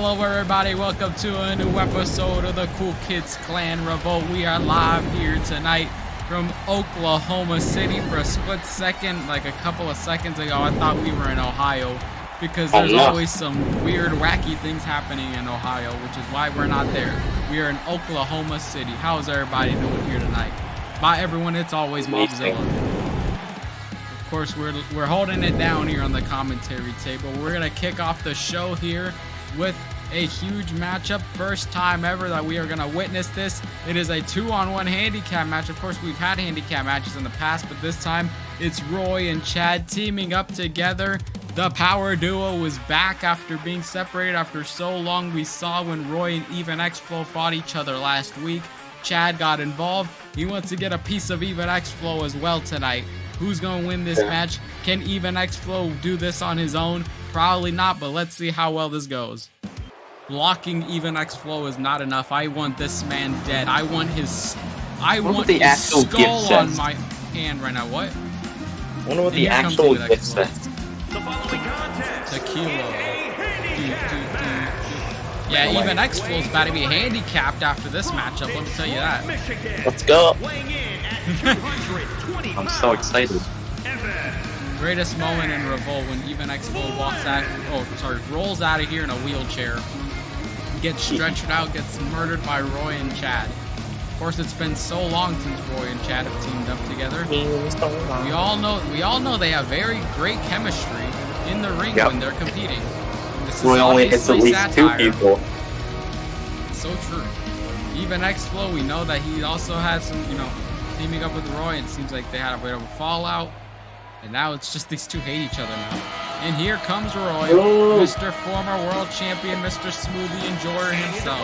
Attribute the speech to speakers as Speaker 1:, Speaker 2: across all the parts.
Speaker 1: Hello everybody, welcome to a new episode of the Kool Kids Klan Revolt. We are live here tonight from Oklahoma City. For a split second, like a couple of seconds ago, I thought we were in Ohio because there's always some weird, wacky things happening in Ohio, which is why we're not there. We are in Oklahoma City. How's everybody doing here tonight? Bye everyone, it's always Mobzilla. Of course, we're holding it down here on the commentary table. We're gonna kick off the show here with a huge matchup. First time ever that we are gonna witness this. It is a 2-on-1 handicap match. Of course, we've had handicap matches in the past, but this time it's Roy and Chad teaming up together. The power duo is back after being separated after so long. We saw when Roy and Even X Flow fought each other last week. Chad got involved. He wants to get a piece of Even X Flow as well tonight. Who's going to win this match? Can Even X Flow do this on his own? Probably not, but let's see how well this goes. Blocking Even X Flow is not enough. I want this man dead. I want his skull on my hand right now. What?
Speaker 2: I wonder what the actual gift says.
Speaker 1: Tequila. Yeah, Even X Flow's about to be handicapped after this matchup, let me tell you that.
Speaker 2: Let's go. I'm so excited.
Speaker 1: Greatest moment in Revolt when Even X Flow rolls out of here in a wheelchair. Gets stretched out, gets murdered by Roy and Chad. Of course, it's been so long since Roy and Chad have teamed up together. We all know they have very great chemistry in the ring when they're competing. This
Speaker 2: Roy only hits at least two people.
Speaker 1: So true. Even X Flow, we know that he also had some, teaming up with Roy. It seems like they had a bit of a fallout. And now it's just these two hate each other now. And here comes Roy, Mr. Former World Champion, Mr. Smoothie Enjoyer himself.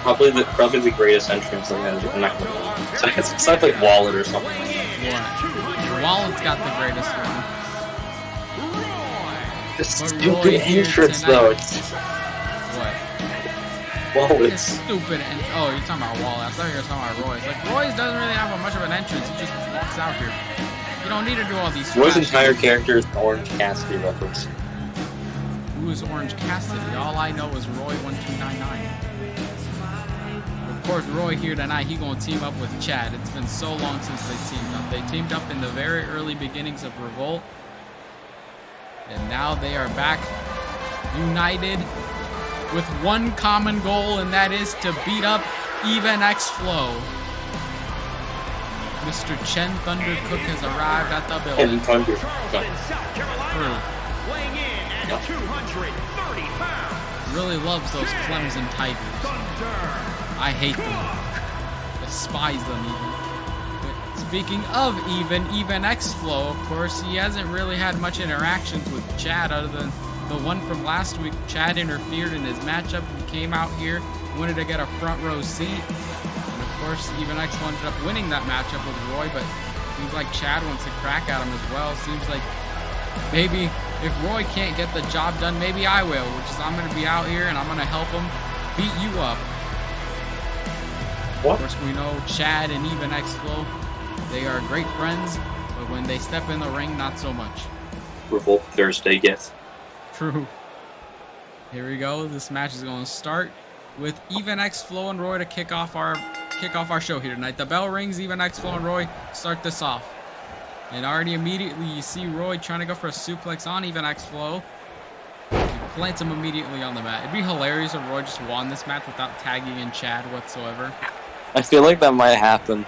Speaker 2: Probably the greatest entrance I'm not gonna lie. It's like Wallet or something.
Speaker 1: Yeah. Wallet's got the greatest one.
Speaker 2: This stupid entrance though.
Speaker 1: What?
Speaker 2: Wallet.
Speaker 1: It's stupid. Oh, you're talking about Wallet. I thought you were talking about Roy's. Like, Roy's doesn't really have much of an entrance. He just walks out here. You don't need to do all these.
Speaker 2: Roy's entire character is the Orange Cassidy reference.
Speaker 1: Who is Orange Cassidy? All I know is Roy1299. Of course, Roy here tonight, he gonna team up with Chad. It's been so long since they teamed up. They teamed up in the very early beginnings of Revolt. And now they are back united with one common goal, and that is to beat up Even X Flow. Mr. Chen Thundercook has arrived at the building. Really loves those Clemson Tigers. I hate them. Despise them even. But speaking of Even X Flow, of course, he hasn't really had much interactions with Chad other than the one from last week. Chad interfered in his matchup. He came out here, wanted to get a front row seat. Of course, Even X ended up winning that matchup with Roy, but seems like Chad wants to crack at him as well. Seems like maybe if Roy can't get the job done, maybe I will, which is I'm going to be out here and I'm going to help him beat you up. What? Of course, we know Chad and Even X Flow, they are great friends, but when they step in the ring, not so much.
Speaker 2: Revolt Thursday gift.
Speaker 1: True. Here we go. This match is going to start with Even X Flow and Roy to kick off our show here tonight. The bell rings. Even X Flow and Roy start this off, and already immediately you see Roy trying to go for a suplex on Even X Flow. He plants him immediately on the mat. It'd be hilarious if Roy just won this match without tagging in Chad whatsoever.
Speaker 2: I feel like that might happen.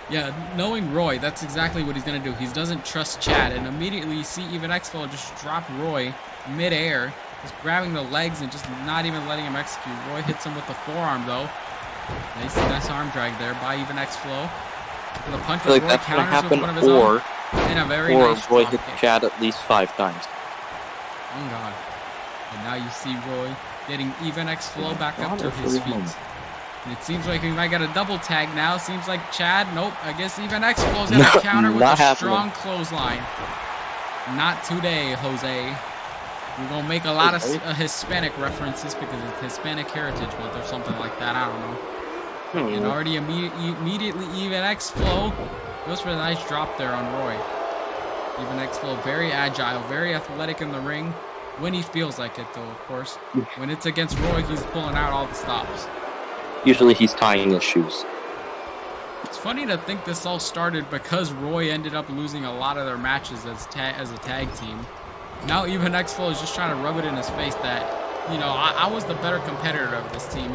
Speaker 1: Yeah, knowing Roy, that's exactly what he's gonna do. He doesn't trust Chad, and immediately you see Even X Flow just drop Roy mid-air, just grabbing the legs and just not even letting him execute. Roy hits him with the forearm though. Nice arm drag there by Even X Flow. The punch
Speaker 2: I feel like that's gonna happen, or Roy hit Chad at least 5 times.
Speaker 1: Oh god. And now you see Roy getting Even X Flow back up to his feet. And it seems like we might get a double tag now. Seems like Chad, nope, I guess Even X Flow's gonna counter with a strong clothesline. Not today, Jose. We're gonna make a lot of Hispanic references because it's Hispanic Heritage Month or something like that. I don't know. And already immediately Even X Flow goes for a nice drop there on Roy. Even X Flow very agile, very athletic in the ring. When he feels like it, though, of course. When it's against Roy, he's pulling out all the stops.
Speaker 3: Usually he's tying his shoes.
Speaker 1: It's funny to think this all started because Roy ended up losing a lot of their matches as a tag team. Now even X-Flow is just trying to rub it in his face that, you know, I was the better competitor of this team.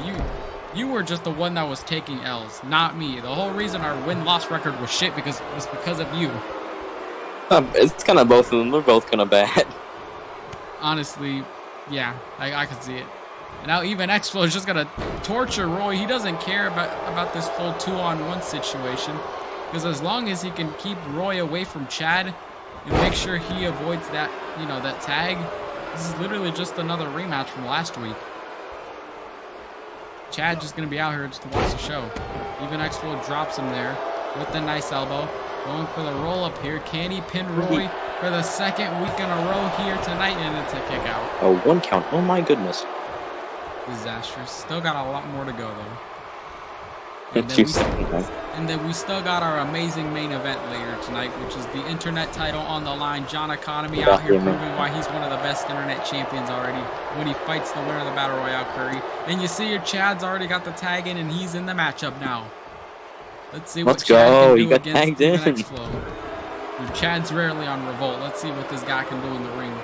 Speaker 1: You were just the one that was taking L's, not me. The whole reason our win-loss record was shit was because of you.
Speaker 3: It's kind of both of them. They're both kind of bad.
Speaker 1: Honestly, yeah, I can see it. And now even X-Flow is just gonna torture Roy. He doesn't care about this whole 2-on-1 situation, because as long as he can keep Roy away from Chad and make sure he avoids that, you know, that tag, this is literally just another rematch from last week. Chad just gonna be out here just to watch the show. Even X-Flow drops him there with the nice elbow. Going for the roll-up here. Can he pin Roy for the second week in a row here tonight? And it's a kick out.
Speaker 3: Oh, 1 count. Oh my goodness.
Speaker 1: Disastrous. Still got a lot more to go, though. And then we still got our amazing main event later tonight, which is the internet title on the line. John Economy out here proving why he's one of the best internet champions already when he fights the winner of the Battle Royale, Curry. And you see your Chad's already got the tag in, and he's in the matchup now. Let's see what Chad can do against even X-Flow. Chad's rarely on Revolt. Let's see what this guy can do in the ring.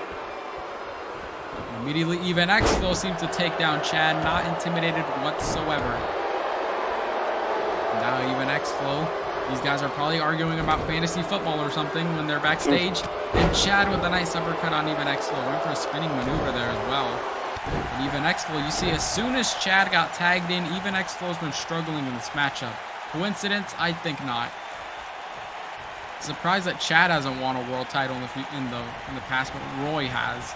Speaker 1: Immediately, even X-Flow seems to take down Chad, not intimidated whatsoever. Now even X-Flow. These guys are probably arguing about fantasy football or something when they're backstage. And Chad with a nice uppercut on even X-Flow. Went for a spinning maneuver there as well. And even X-Flow, you see, as soon as Chad got tagged in, even X-Flow's been struggling in this matchup. Coincidence? I think not. Surprised that Chad hasn't won a world title in the past, but Roy has.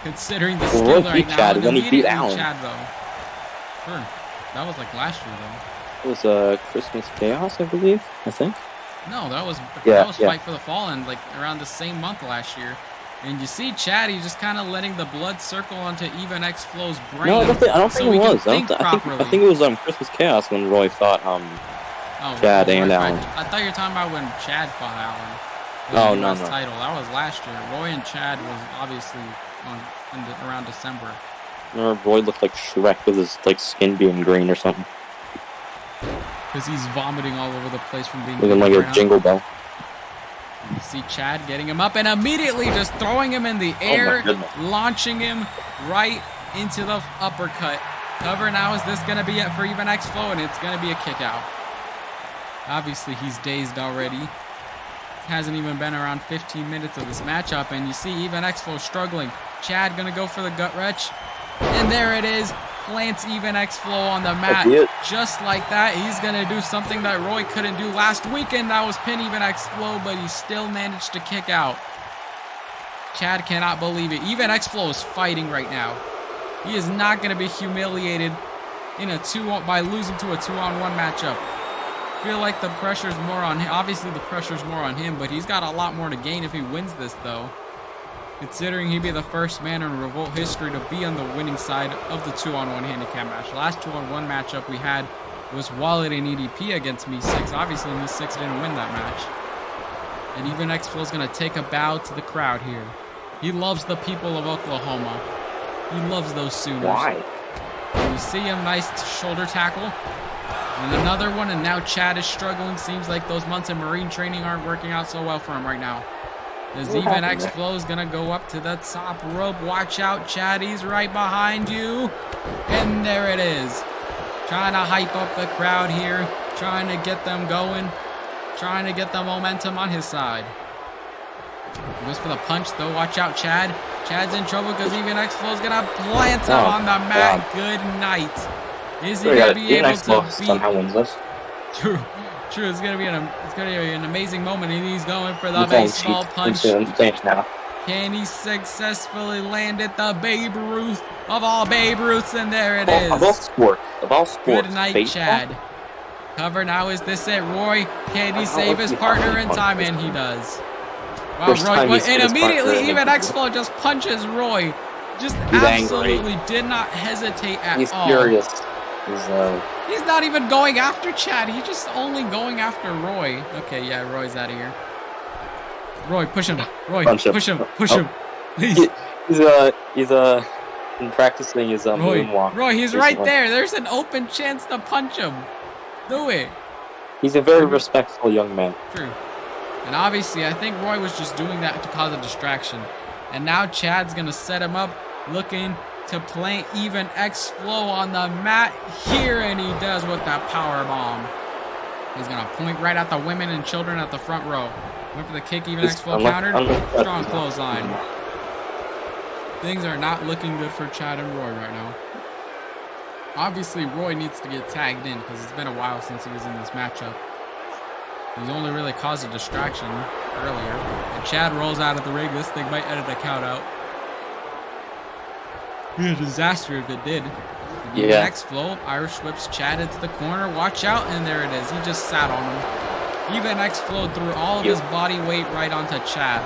Speaker 1: Considering the skill right now,
Speaker 3: Chad, then he beat Allen.
Speaker 1: Chad though. Sure, that was like last year though.
Speaker 3: It was Christmas Chaos, I believe. I think.
Speaker 1: No, that was
Speaker 3: yeah.
Speaker 1: Fight for the Fallen, like around the same month last year. And you see Chad, he's just kind of letting the blood circle onto even X-Flow's brain.
Speaker 3: No, I don't think it was. I think it was Christmas Chaos when Roy fought Chad and Allen.
Speaker 1: I thought you were talking about when Chad fought Allen.
Speaker 3: Oh, no.
Speaker 1: Title. That was last year. Roy and Chad was obviously around December.
Speaker 3: Or Roy looked like Shrek with his skin being green or something.
Speaker 1: Because he's vomiting all over the place from being
Speaker 3: looking like a jingle bell.
Speaker 1: You see Chad getting him up and immediately just throwing him in the air, launching him right into the uppercut. Cover now, is this going to be it for even X-Flow? And it's going to be a kick out. Obviously, he's dazed already. Hasn't even been around 15 minutes of this matchup, and you see even X-Flow struggling. Chad going to go for the gut wrench. And there it is. Plants even X-Flow on the mat. Just like that, he's going to do something that Roy couldn't do last weekend. That was pin even X-Flow, but he still managed to kick out. Chad cannot believe it. Even X-Flow is fighting right now. He is not going to be humiliated by losing to a 2-on-1 matchup. I feel like the pressure's more on him. Obviously, the pressure's more on him, but he's got a lot more to gain if he wins this, though. Considering he'd be the first man in Revolt history to be on the winning side of the 2-on-1 handicap match. The last 2-on-1 matchup we had was Wallet and EDP against Me6. Obviously, Me6 didn't win that match. And even X-Flow's going to take a bow to the crowd here. He loves the people of Oklahoma. He loves those Sooners.
Speaker 3: Why?
Speaker 1: And you see him, nice shoulder tackle. And another one, and now Chad is struggling. Seems like those months of Marine training aren't working out so well for him right now. As even X-Flow is going to go up to the top rope. Watch out, Chad. He's right behind you. And there it is. Trying to hype up the crowd here. Trying to get them going. Trying to get the momentum on his side. He goes for the punch, though. Watch out, Chad. Chad's in trouble because even X-Flow is going to plant him on the mat.
Speaker 3: God.
Speaker 1: Good night. Is he going to be able to beat...
Speaker 3: somehow wins this.
Speaker 1: True. It's gonna be an amazing moment, and he's going for the baseball punch. Can he successfully land it? The Babe Ruth of all Babe Ruths, and there it is.
Speaker 3: Of all sports.
Speaker 1: Good night, Chad. Cover now. Is this it, Roy? Can he save his partner in time? And he does. Wow, Roy, and immediately even X-Flow just punches Roy. Just absolutely did not hesitate at all.
Speaker 3: He's furious.
Speaker 1: He's not even going after Chad. He's just only going after Roy. Okay, yeah, Roy's out of here. Roy, push him. Roy, push him.
Speaker 3: He's been practicing his moonwalk.
Speaker 1: Roy, he's right there. There's an open chance to punch him. Do it.
Speaker 3: He's a very respectful young man.
Speaker 1: True. And obviously, I think Roy was just doing that to cause a distraction. And now Chad's gonna set him up, looking to plant even X Flow on the mat here, and he does with that power bomb. He's gonna point right at the women and children at the front row. Went for the kick, even X Flow countered. Strong clothesline. Things are not looking good for Chad and Roy right now. Obviously, Roy needs to get tagged in because it's been a while since he was in this matchup. He's only really caused a distraction earlier. And Chad rolls out of the ring. This thing might edit a count out. Be a disaster if it did.
Speaker 3: Yeah.
Speaker 1: X Flow, Irish whips Chad into the corner. Watch out, and there it is. He just sat on him. Even X Flow threw all of his body weight right onto Chad.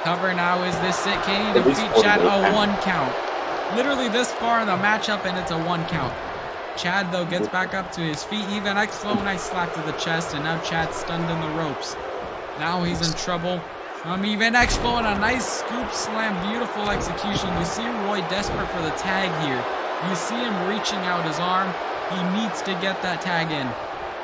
Speaker 1: Cover now, is this it? Can he defeat Chad? A 1 count. Literally this far in the matchup, and it's a 1 count. Chad, though, gets back up to his feet. Even X Flow, nice slap to the chest, and now Chad's stunned in the ropes. Now he's in trouble. Even X Flow in a nice scoop slam, beautiful execution. You see Roy desperate for the tag here. You see him reaching out his arm. He needs to get that tag in.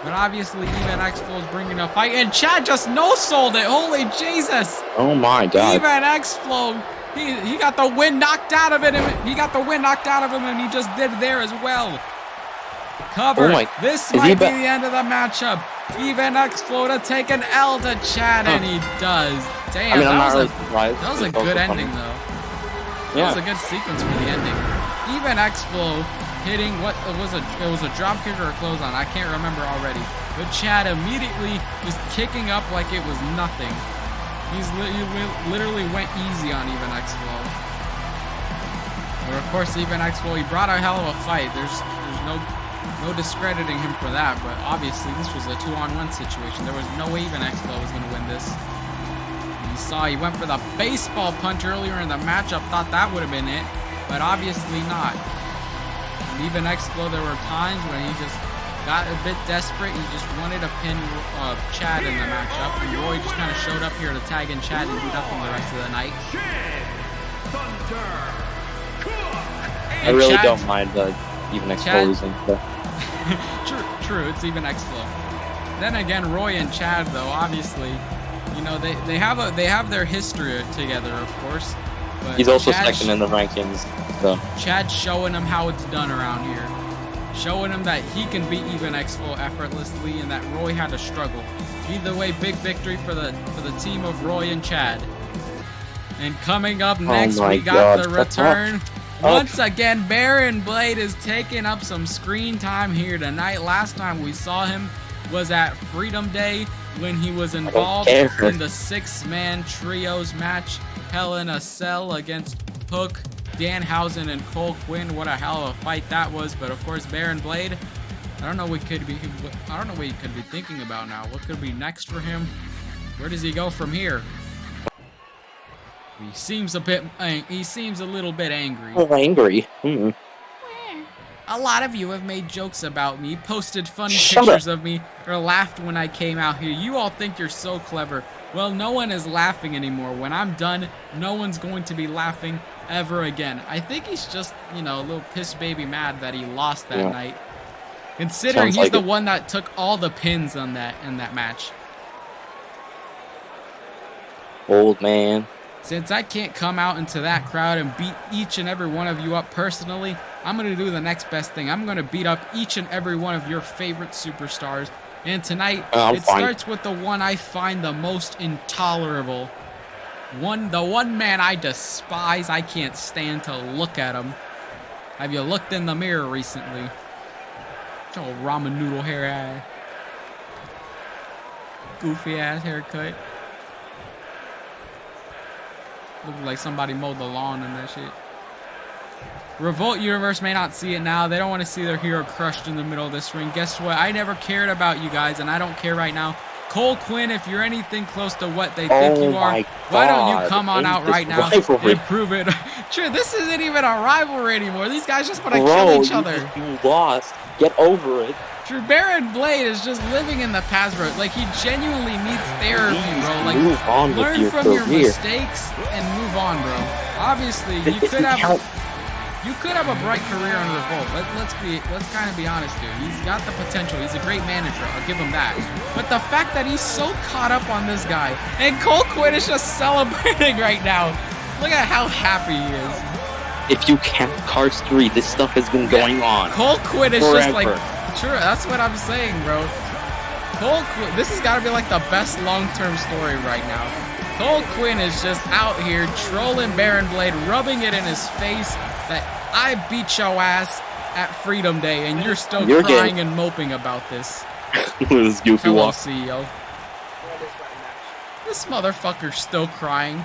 Speaker 1: But obviously, even X Flow is bringing a fight, and Chad just no-sold it. Holy Jesus!
Speaker 3: Oh my God!
Speaker 1: Even X Flow, he got the wind knocked out of it. He got the wind knocked out of him, and he just did there as well. Cover. Oh this might be the end of the matchup. Even X Flow to take an L to Chad, and he does. Damn, that was a good ending, though. That was a good sequence for the ending. Even X Flow hitting what was it was a drop kick or a clothesline, I can't remember already. But Chad immediately just kicking up like it was nothing. He literally went easy on Even X Flow. But of course, Even X Flow, he brought a hell of a fight. There's no discrediting him for that, but obviously this was a 2-on-1 situation. There was no way Even X Flow was going to win this. You saw he went for the baseball punch earlier in the matchup, thought that would have been it, but obviously not. And Even X Flow, there were times when he just got a bit desperate. He just wanted to pin Chad in the matchup, and Roy just kind of showed up here to tag in Chad and beat up him the rest of the night.
Speaker 3: I really don't mind Even X Flow losing.
Speaker 1: True, it's Even X Flow. Then again, Roy and Chad, though, obviously, you know, they have their history together, of course. But
Speaker 3: he's also second in the rankings. So
Speaker 1: Chad's showing him how it's done around here, showing him that he can beat Even X Flow effortlessly, and that Roy had to struggle. Either way, big victory for the team of Roy and Chad. And coming up next, we got the return. Once again, Baron Blade is taking up some screen time here tonight. Last time we saw him was at Freedom Day when he was involved in the 6-man trios match. Hell in a Cell against Hook, Danhausen, and Cole Quinn. What a hell of a fight that was. But of course, Baron Blade, I don't know what he could be thinking about now. What could be next for him? Where does he go from here? He seems a little bit angry.
Speaker 3: Oh, angry. Mm-hmm.
Speaker 1: A lot of you have made jokes about me, posted funny pictures of me, or laughed when I came out here. You all think you're so clever. Well, no one is laughing anymore. When I'm done, no one's going to be laughing ever again. I think he's just, you know, a little piss baby mad that he lost that night. Considering he's the one that took all the pins on in that match.
Speaker 3: Old man.
Speaker 1: Since I can't come out into that crowd and beat each and every one of you up personally, I'm going to do the next best thing. I'm going to beat up each and every one of your favorite superstars. And tonight, it starts with the one I find the most intolerable. The one man I despise. I can't stand to look at him. Have you looked in the mirror recently? Old ramen noodle hair eye. Goofy ass haircut. Looks like somebody mowed the lawn and that shit. Revolt Universe may not see it now. They don't want to see their hero crushed in the middle of this ring. Guess what? I never cared about you guys, and I don't care right now. Cole Quinn, if you're anything close to what they think you are, why don't you come on out right now and prove it? True, this isn't even a rivalry anymore. These guys just want to kill each other.
Speaker 3: You lost. Get over it.
Speaker 1: True, Baron Blade is just living in the past, bro. Like, he genuinely needs therapy, bro. Like,
Speaker 3: move on with
Speaker 1: learn
Speaker 3: your
Speaker 1: from
Speaker 3: career.
Speaker 1: your mistakes and move on, bro. Obviously, you could have a bright career on Revolt. Let's kind of be honest here. He's got the potential. He's a great manager. I'll give him that. But the fact that he's so caught up on this guy, and Kool Quinn is just celebrating right now. Look at how happy he is.
Speaker 3: If you count Cars 3, this stuff has been going on.
Speaker 1: Kool Quinn is
Speaker 3: forever.
Speaker 1: just like, sure, that's what I'm saying, bro. Kool Quinn, this has got to be like the best long-term story right now. Kool Quinn is just out here trolling Baron Blade, rubbing it in his face that I beat your ass at Freedom Day, and you're still crying and moping about this.
Speaker 3: With his goofy
Speaker 1: Hello,
Speaker 3: walk.
Speaker 1: CEO. This motherfucker's still crying.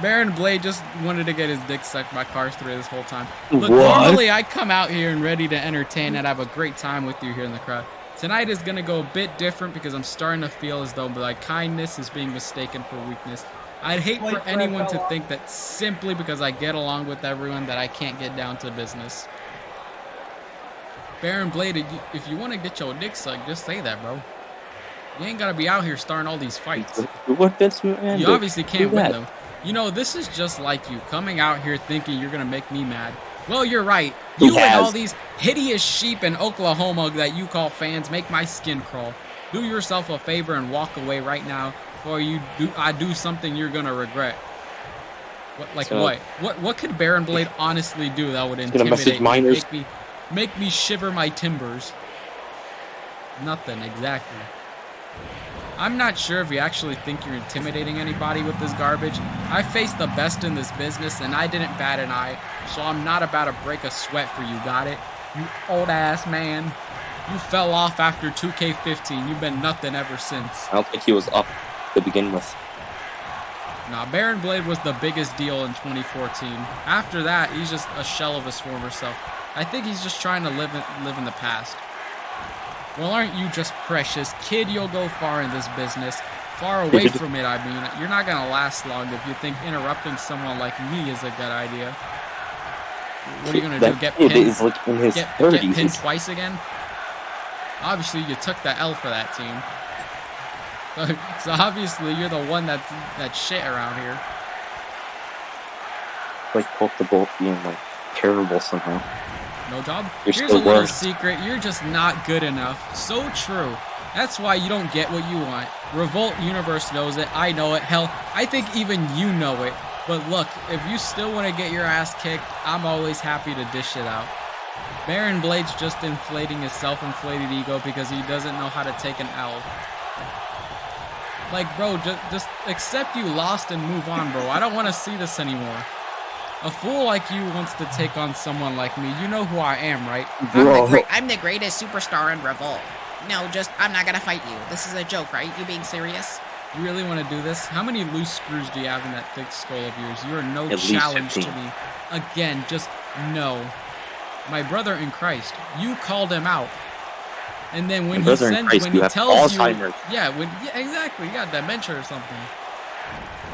Speaker 1: Baron Blade just wanted to get his dick sucked by Cars 3 this whole time. Look, normally I come out here and ready to entertain and have a great time with you here in the crowd. Tonight is going to go a bit different because I'm starting to feel as though like kindness is being mistaken for weakness. I'd hate for anyone to think that simply because I get along with everyone that I can't get down to business. Baron Blade, if you want to get your dick sucked, just say that, bro. You ain't got to be out here starting all these fights.
Speaker 3: What Vince McMahon
Speaker 1: You obviously can't win them. You know, this is just like you, coming out here thinking you're going to make me mad. Well, you're right. You and all these hideous sheep in Oklahoma that you call fans make my skin crawl. Do yourself a favor and walk away right now, or I do something you're going to regret. What could Baron Blade honestly do that would intimidate me, make me shiver my timbers? Nothing, exactly. I'm not sure if you actually think you're intimidating anybody with this garbage. I faced the best in this business, and I didn't bat an eye, so I'm not about to break a sweat for you, got it? You old-ass man. You fell off after 2K15. You've been nothing ever since.
Speaker 3: I don't think he was up to begin with.
Speaker 1: Nah, Baron Blade was the biggest deal in 2014. After that, he's just a shell of his former self. I think he's just trying to live in the past. Well, aren't you just precious? Kid, you'll go far in this business. Far away from it, I mean. You're not going to last long if you think interrupting someone like me is a good idea. What are you going to do? Get pinned?
Speaker 3: Like in his
Speaker 1: get pinned twice again? Obviously, you took the L for that team. So obviously, you're the one that's shit around here.
Speaker 3: Like, both the both being, like, terrible somehow.
Speaker 1: No job?
Speaker 3: Here's
Speaker 1: a little secret. You're just not good enough. So true. That's why you don't get what you want. Revolt Universe knows it. I know it. Hell, I think even you know it. But look, if you still want to get your ass kicked, I'm always happy to dish it out. Baron Blade's just inflating his self-inflated ego because he doesn't know how to take an L. Like, bro, just accept you lost and move on, bro. I don't want to see this anymore. A fool like you wants to take on someone like me. You know who I am, right?
Speaker 4: I'm the greatest superstar in Revolt. No, I'm not gonna fight you. This is a joke, right? You being serious?
Speaker 1: You really want to do this? How many loose screws do you have in that thick skull of yours? You are no challenge to me. Again, just no. My brother in Christ, you called him out. And then when he tells you, exactly, you got dementia or something.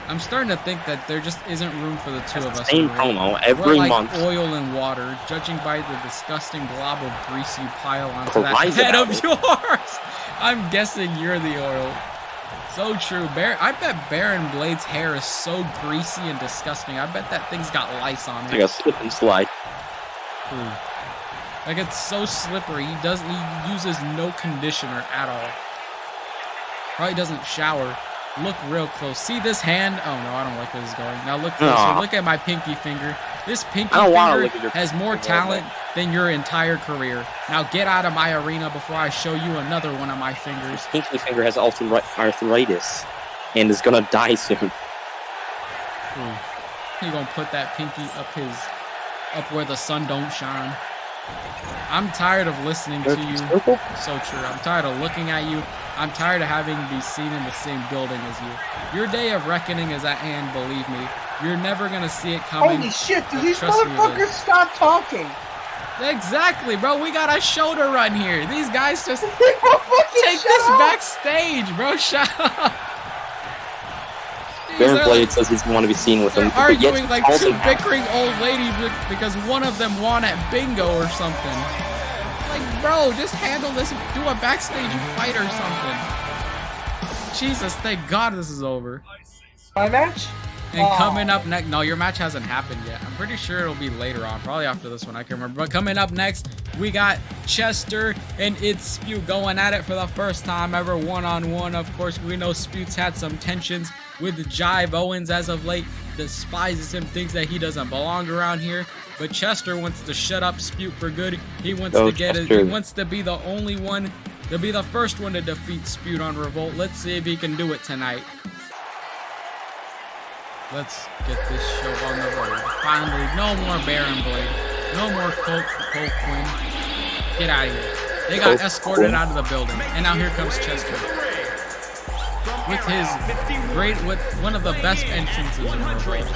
Speaker 1: I'm starting to think that there just isn't room for the two of us.
Speaker 3: Same promo every month.
Speaker 1: Oil and water, judging by the disgusting blob of grease you pile onto that head of yours. I'm guessing you're the oil. So true. I bet Baron Blade's hair is so greasy and disgusting. I bet that thing's got lice on it.
Speaker 3: Like a slip and slide.
Speaker 1: Ooh. Like, it's so slippery. He uses no conditioner at all. Probably doesn't shower. Look real close. See this hand? Oh no, I don't like where this is going. Now look closer. Look at my pinky finger. This pinky finger has more talent than your entire career. Now get out of my arena before I show you another one of my fingers.
Speaker 3: His pinky finger has arthritis and is gonna die soon.
Speaker 1: You gonna put that pinky up where the sun don't shine. I'm tired of listening to you. So true. I'm tired of looking at you. I'm tired of having to be seen in the same building as you. Your day of reckoning is at hand, believe me. You're never gonna see it coming.
Speaker 5: Holy shit, do these motherfuckers stop talking?
Speaker 1: Exactly, bro. We got a show to run here. These guys just take this backstage, bro. Shut up.
Speaker 3: Baron Blade says he's want to be seen with him.
Speaker 1: Arguing like two bickering old ladies because one of them won at bingo or something. Like, bro, just handle this. Do a backstage fight or something. Jesus, thank God this is over.
Speaker 5: My match?
Speaker 1: And coming up next, no, your match hasn't happened yet. I'm pretty sure it'll be later on, probably after this one. I can remember. But coming up next, we got Chester and itsspewt going at it for the first time ever, one-on-one. Of course, we know Spewt's had some tensions with Jive Owens as of late. Despises him, thinks that he doesn't belong around here. But Chester wants to shut up Spewt for good. He wants to get it. He wants to be the only one, to be the first one to defeat Spewt on Revolt. Let's see if he can do it tonight. Let's get this show on the road. Finally, no more Baron Blade. No more Colt Quinn. Get out of here. They got escorted out of the building. And now here comes Chester. With his with one of the best entrances in the world.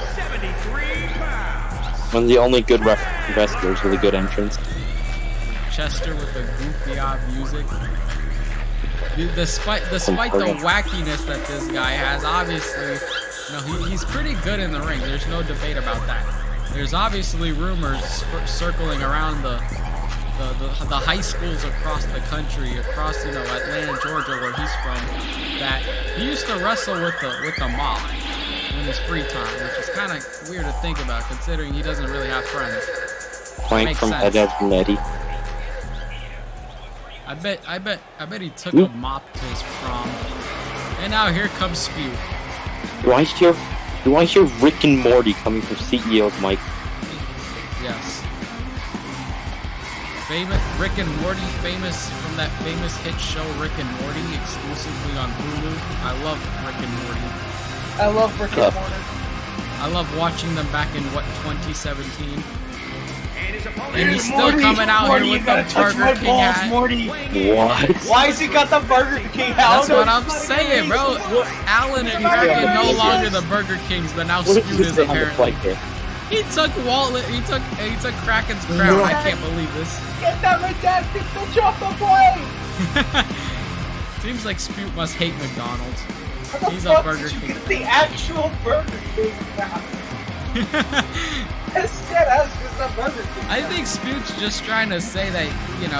Speaker 3: One of the only good wrestlers with a good entrance.
Speaker 1: Chester with the goofy odd music. Despite the wackiness that this guy has, obviously, he's pretty good in the ring. There's no debate about that. There's obviously rumors circling around the high schools across the country, across Atlanta, Georgia, where he's from, that he used to wrestle with the mob in his free time, which is kind of weird to think about considering he doesn't really have friends.
Speaker 3: Playing from Edad Nettie.
Speaker 1: I bet he took a mop to his prom. And now here comes Spewt.
Speaker 3: Do I hear Rick and Morty coming from CEO's mic?
Speaker 1: Yes. Famous Rick and Morty, famous from that famous hit show Rick and Morty, exclusively on Hulu. I love Rick and Morty.
Speaker 5: I love Rick and Morty.
Speaker 1: I love watching them back in 2017. And he's still coming out here with the Burger King hat.
Speaker 5: Morty.
Speaker 3: What?
Speaker 5: Why has he got the Burger King hat?
Speaker 1: That's what I'm saying, bro. Alan and Kraken no longer the Burger Kings, but now Spewt is apparently. He took Kraken's crown. I can't believe this.
Speaker 5: Get that redacted bitch off the plane.
Speaker 1: Seems like Spewt must hate McDonald's. He's
Speaker 5: a
Speaker 1: Burger King.
Speaker 5: Get the actual Burger King now. I
Speaker 1: think Spewt's just trying to say that,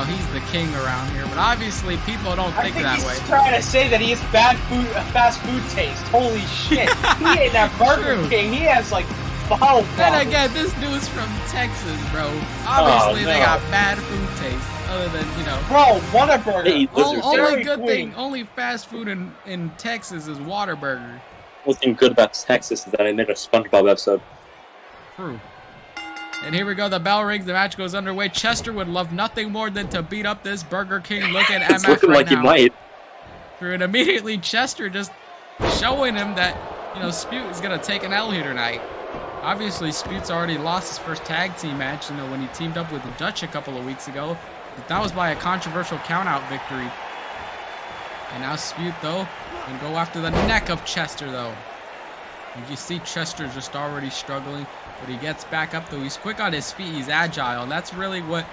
Speaker 1: he's the king around here, but obviously people don't think that way.
Speaker 5: He's trying to say that he has fast food taste. Holy shit. He ain't that Burger King. He has bottle.
Speaker 1: Then again, this dude's from Texas, bro. Obviously they got bad food taste. Other than,
Speaker 5: Bro, Whataburger.
Speaker 1: Only good thing, only fast food in Texas is Whataburger.
Speaker 3: The thing good about Texas is that I made a SpongeBob episode.
Speaker 1: True. And here we go, the bell rings, the match goes underway. Chester would love nothing more than to beat up this Burger King looking MF
Speaker 3: it's looking
Speaker 1: right
Speaker 3: like
Speaker 1: now.
Speaker 3: he might.
Speaker 1: And immediately Chester just showing him that, Spewt is going to take an L here tonight. Obviously, Spewt's already lost his first tag team match, when he teamed up with the Dutch a couple of weeks ago. But that was by a controversial count-out victory. And now Spewt, though, can go after the neck of Chester, though. And you see Chester just already struggling. But he gets back up, though. He's quick on his feet. He's agile. And that's really what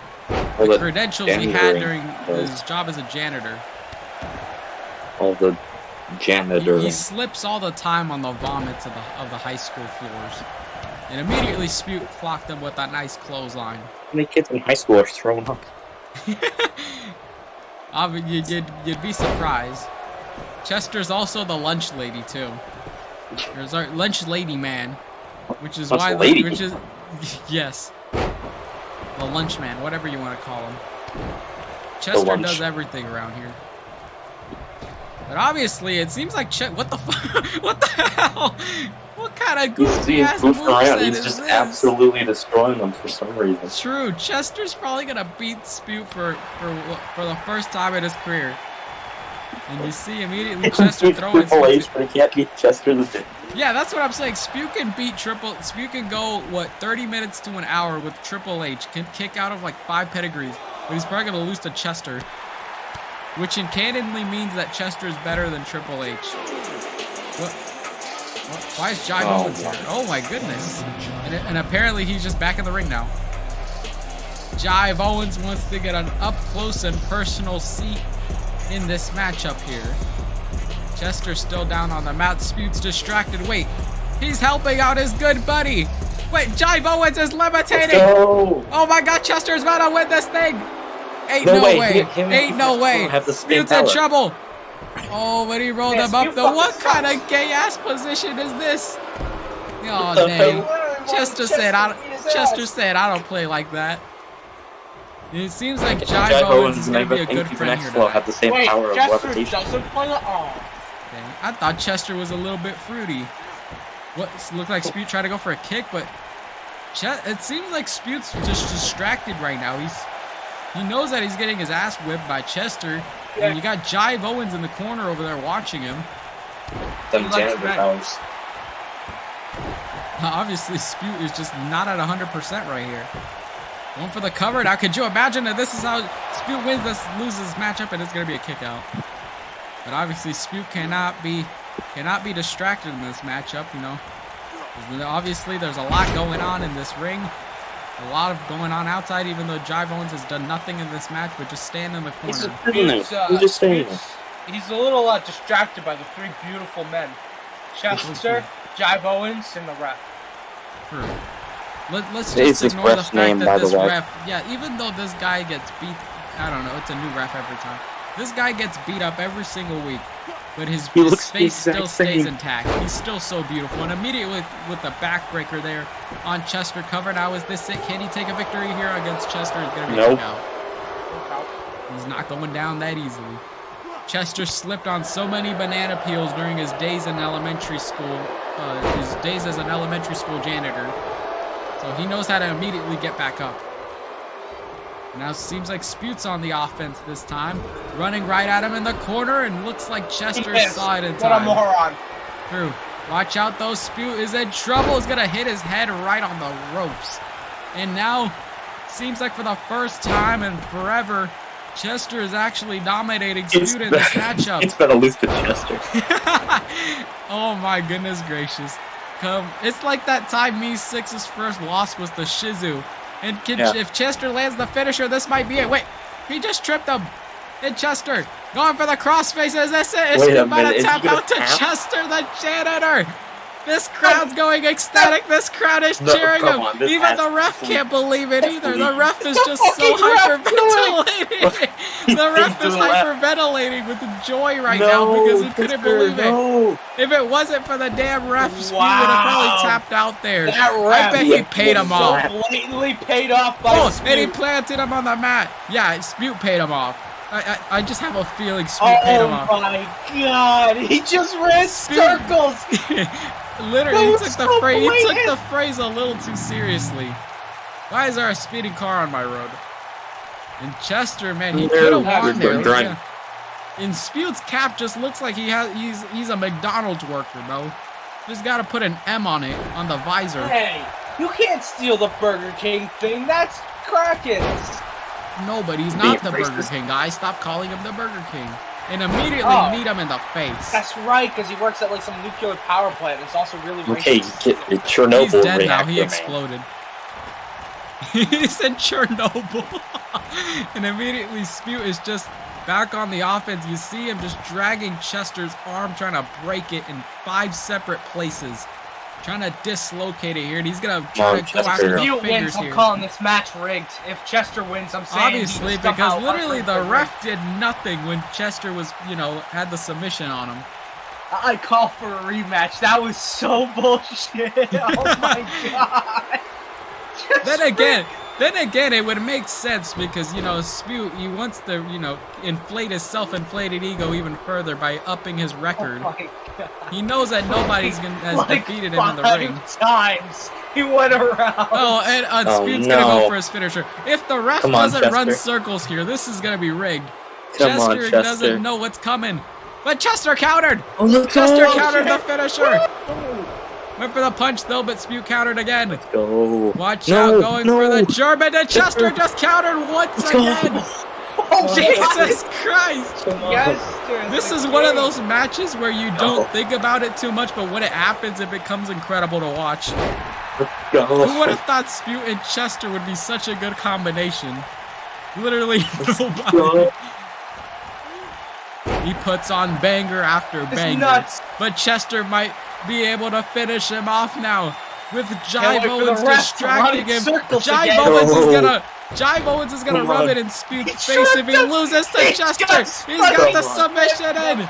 Speaker 1: the credentials he had during his job as a janitor.
Speaker 3: All the janitor.
Speaker 1: He slips all the time on the vomits of the high school floors. And immediately Spewt clocked him with that nice clothesline.
Speaker 3: How many kids in high school are throwing up?
Speaker 1: You'd be surprised. Chester's also the lunch lady, too. There's our lunch lady man. Which is yes, the lunch man, whatever you want to call him. Chester does everything around here. But obviously, it seems like what the fuck? What the hell? What kind of goofy ass moveset is this?
Speaker 3: He's just absolutely destroying them for some reason.
Speaker 1: True, Chester's probably gonna beat Spewt for the first time in his career. And you see immediately Chester throwing
Speaker 3: Triple H, but he can't beat Chester the Dick.
Speaker 1: Yeah, that's what I'm saying. Spewt can Spewt can go 30 minutes to an hour with Triple H. Can kick out of 5 pedigrees, but he's probably gonna lose to Chester, which in canonly means that Chester is better than Triple H. What? Why is Jive Owens here? Oh my goodness! And apparently he's just back in the ring now. Jive Owens wants to get an up close and personal seat in this matchup here. Chester's still down on the mat. Spewt's distracted. Wait, he's helping out his good buddy. Wait, Jive Owens is levitating. Oh my God, Chester's about to win this thing. Ain't no way. Ain't no way. Spewt's in trouble. Oh, but he rolled him up. What kind of gay ass position is this? Oh dang! Chester said I don't play like that. It seems like Jive Owens is gonna be a good friend here tonight.
Speaker 3: Have the same power of levitation.
Speaker 1: Dang, I thought Chester was a little bit fruity. What looked like Spewt tried to go for a kick, but it seems like Spewt's just distracted right now. He knows that he's getting his ass whipped by Chester, and you got Jive Owens in the corner over there watching him. Obviously, Spewt is just not at 100% right here. Going for the cover. Now, could you imagine that this is how Spewt loses this matchup, and it's going to be a kick out? But obviously, Spewt cannot be distracted in this matchup. You know, obviously there's a lot going on in this ring, a lot of going on outside. Even though Jive Owens has done nothing in this match, but just stand in the corner.
Speaker 3: He's just staying.
Speaker 5: He's a little distracted by the three beautiful men: Chester, Jive Owens, and the ref.
Speaker 1: True. Let's just ignore the fact that this ref, even though this guy gets beat, I don't know, it's a new ref every time. This guy gets beat up every single week, but his face still stays intact. He's still so beautiful. And immediately with the backbreaker there on Chester cover. Now is this it? Can he take a victory here against Chester? It's going to be a kick out. He's not going down that easily. Chester slipped on so many banana peels during his days in elementary school, his days as an elementary school janitor. So he knows how to immediately get back up. Now it seems like Spewt's on the offense this time. Running right at him in the corner, and looks like Chester saw it in time.
Speaker 5: What a moron.
Speaker 1: True. Watch out though, Spewt is in trouble. He's gonna hit his head right on the ropes. And now, seems like for the first time in forever, Chester is actually dominating Spewt in this matchup.
Speaker 3: It's better lose to Chester.
Speaker 1: Oh my goodness gracious. It's like that time Me6's first loss was the Shizu. And if Chester lands the finisher, this might be it. Wait, he just tripped him. And Chester going for the crossface. Is this it? Is he about to tap out to Chester, the janitor? This crowd's going ecstatic. This crowd is cheering him. Even the ref can't believe it either. The ref is just so hyperventilating. The ref is hyperventilating with joy right now because he couldn't believe it. If it wasn't for the damn ref, Spewt would have probably tapped out there. I bet he paid him off.
Speaker 5: Blatantly paid off by Spewt.
Speaker 1: And he planted him on the mat. Yeah, Spewt paid him off. I just have a feeling Spewt paid him off.
Speaker 5: Oh my god, he just ran circles.
Speaker 1: Literally, he took the phrase a little too seriously. Why is there a speeding car on my road? And Chester, man, he could have won there. And Spewt's cap just looks like he's a McDonald's worker, bro. Just gotta put an M on it, on the visor.
Speaker 5: Hey, you can't steal the Burger King thing. That's Kraken's.
Speaker 1: No, but he's not the Burger King, guys. Stop calling him the Burger King. And immediately meet him in the face.
Speaker 5: That's right, because he works at like some nuclear power plant. It's also really racist.
Speaker 3: Okay, Chernobyl.
Speaker 1: He's dead now. He exploded. He said Chernobyl. And immediately Spewt is just back on the offense. You see him just dragging Chester's arm, trying to break it in 5 separate places. Trying to dislocate it here, and he's gonna try to go after the fingers
Speaker 5: wins,
Speaker 1: here.
Speaker 5: I'm calling this match rigged. If Chester wins, I'm saying
Speaker 1: obviously, because literally the ref did nothing when Chester was, had the submission on him.
Speaker 5: I call for a rematch. That was so bullshit. Oh my god.
Speaker 1: Then again, it would make sense because, Spewt, he wants to, inflate his self-inflated ego even further by upping his record.
Speaker 5: Oh my god.
Speaker 1: He knows that nobody's has defeated him in the ring.
Speaker 5: Times he went around.
Speaker 1: Oh, and Spewt's gonna go for his finisher. If the ref doesn't run circles here, this is gonna be rigged. Chester doesn't know what's coming. But Chester countered! Chester countered the finisher! Went for the punch though, but Spewt countered again.
Speaker 3: Let's go.
Speaker 1: Watch out, going for the German, and Chester just countered once again! Oh, Jesus Christ! This is one of those matches where you don't think about it too much, but when it happens, it becomes incredible to watch. Who would have thought Spewt and Chester would be such a good combination? Literally nobody. He puts on banger after banger, but Chester might be able to finish him off now with Jive Owens distracting him. Jive Owens is gonna rub it in Spewt's face if he loses to Chester. He's got the submission in.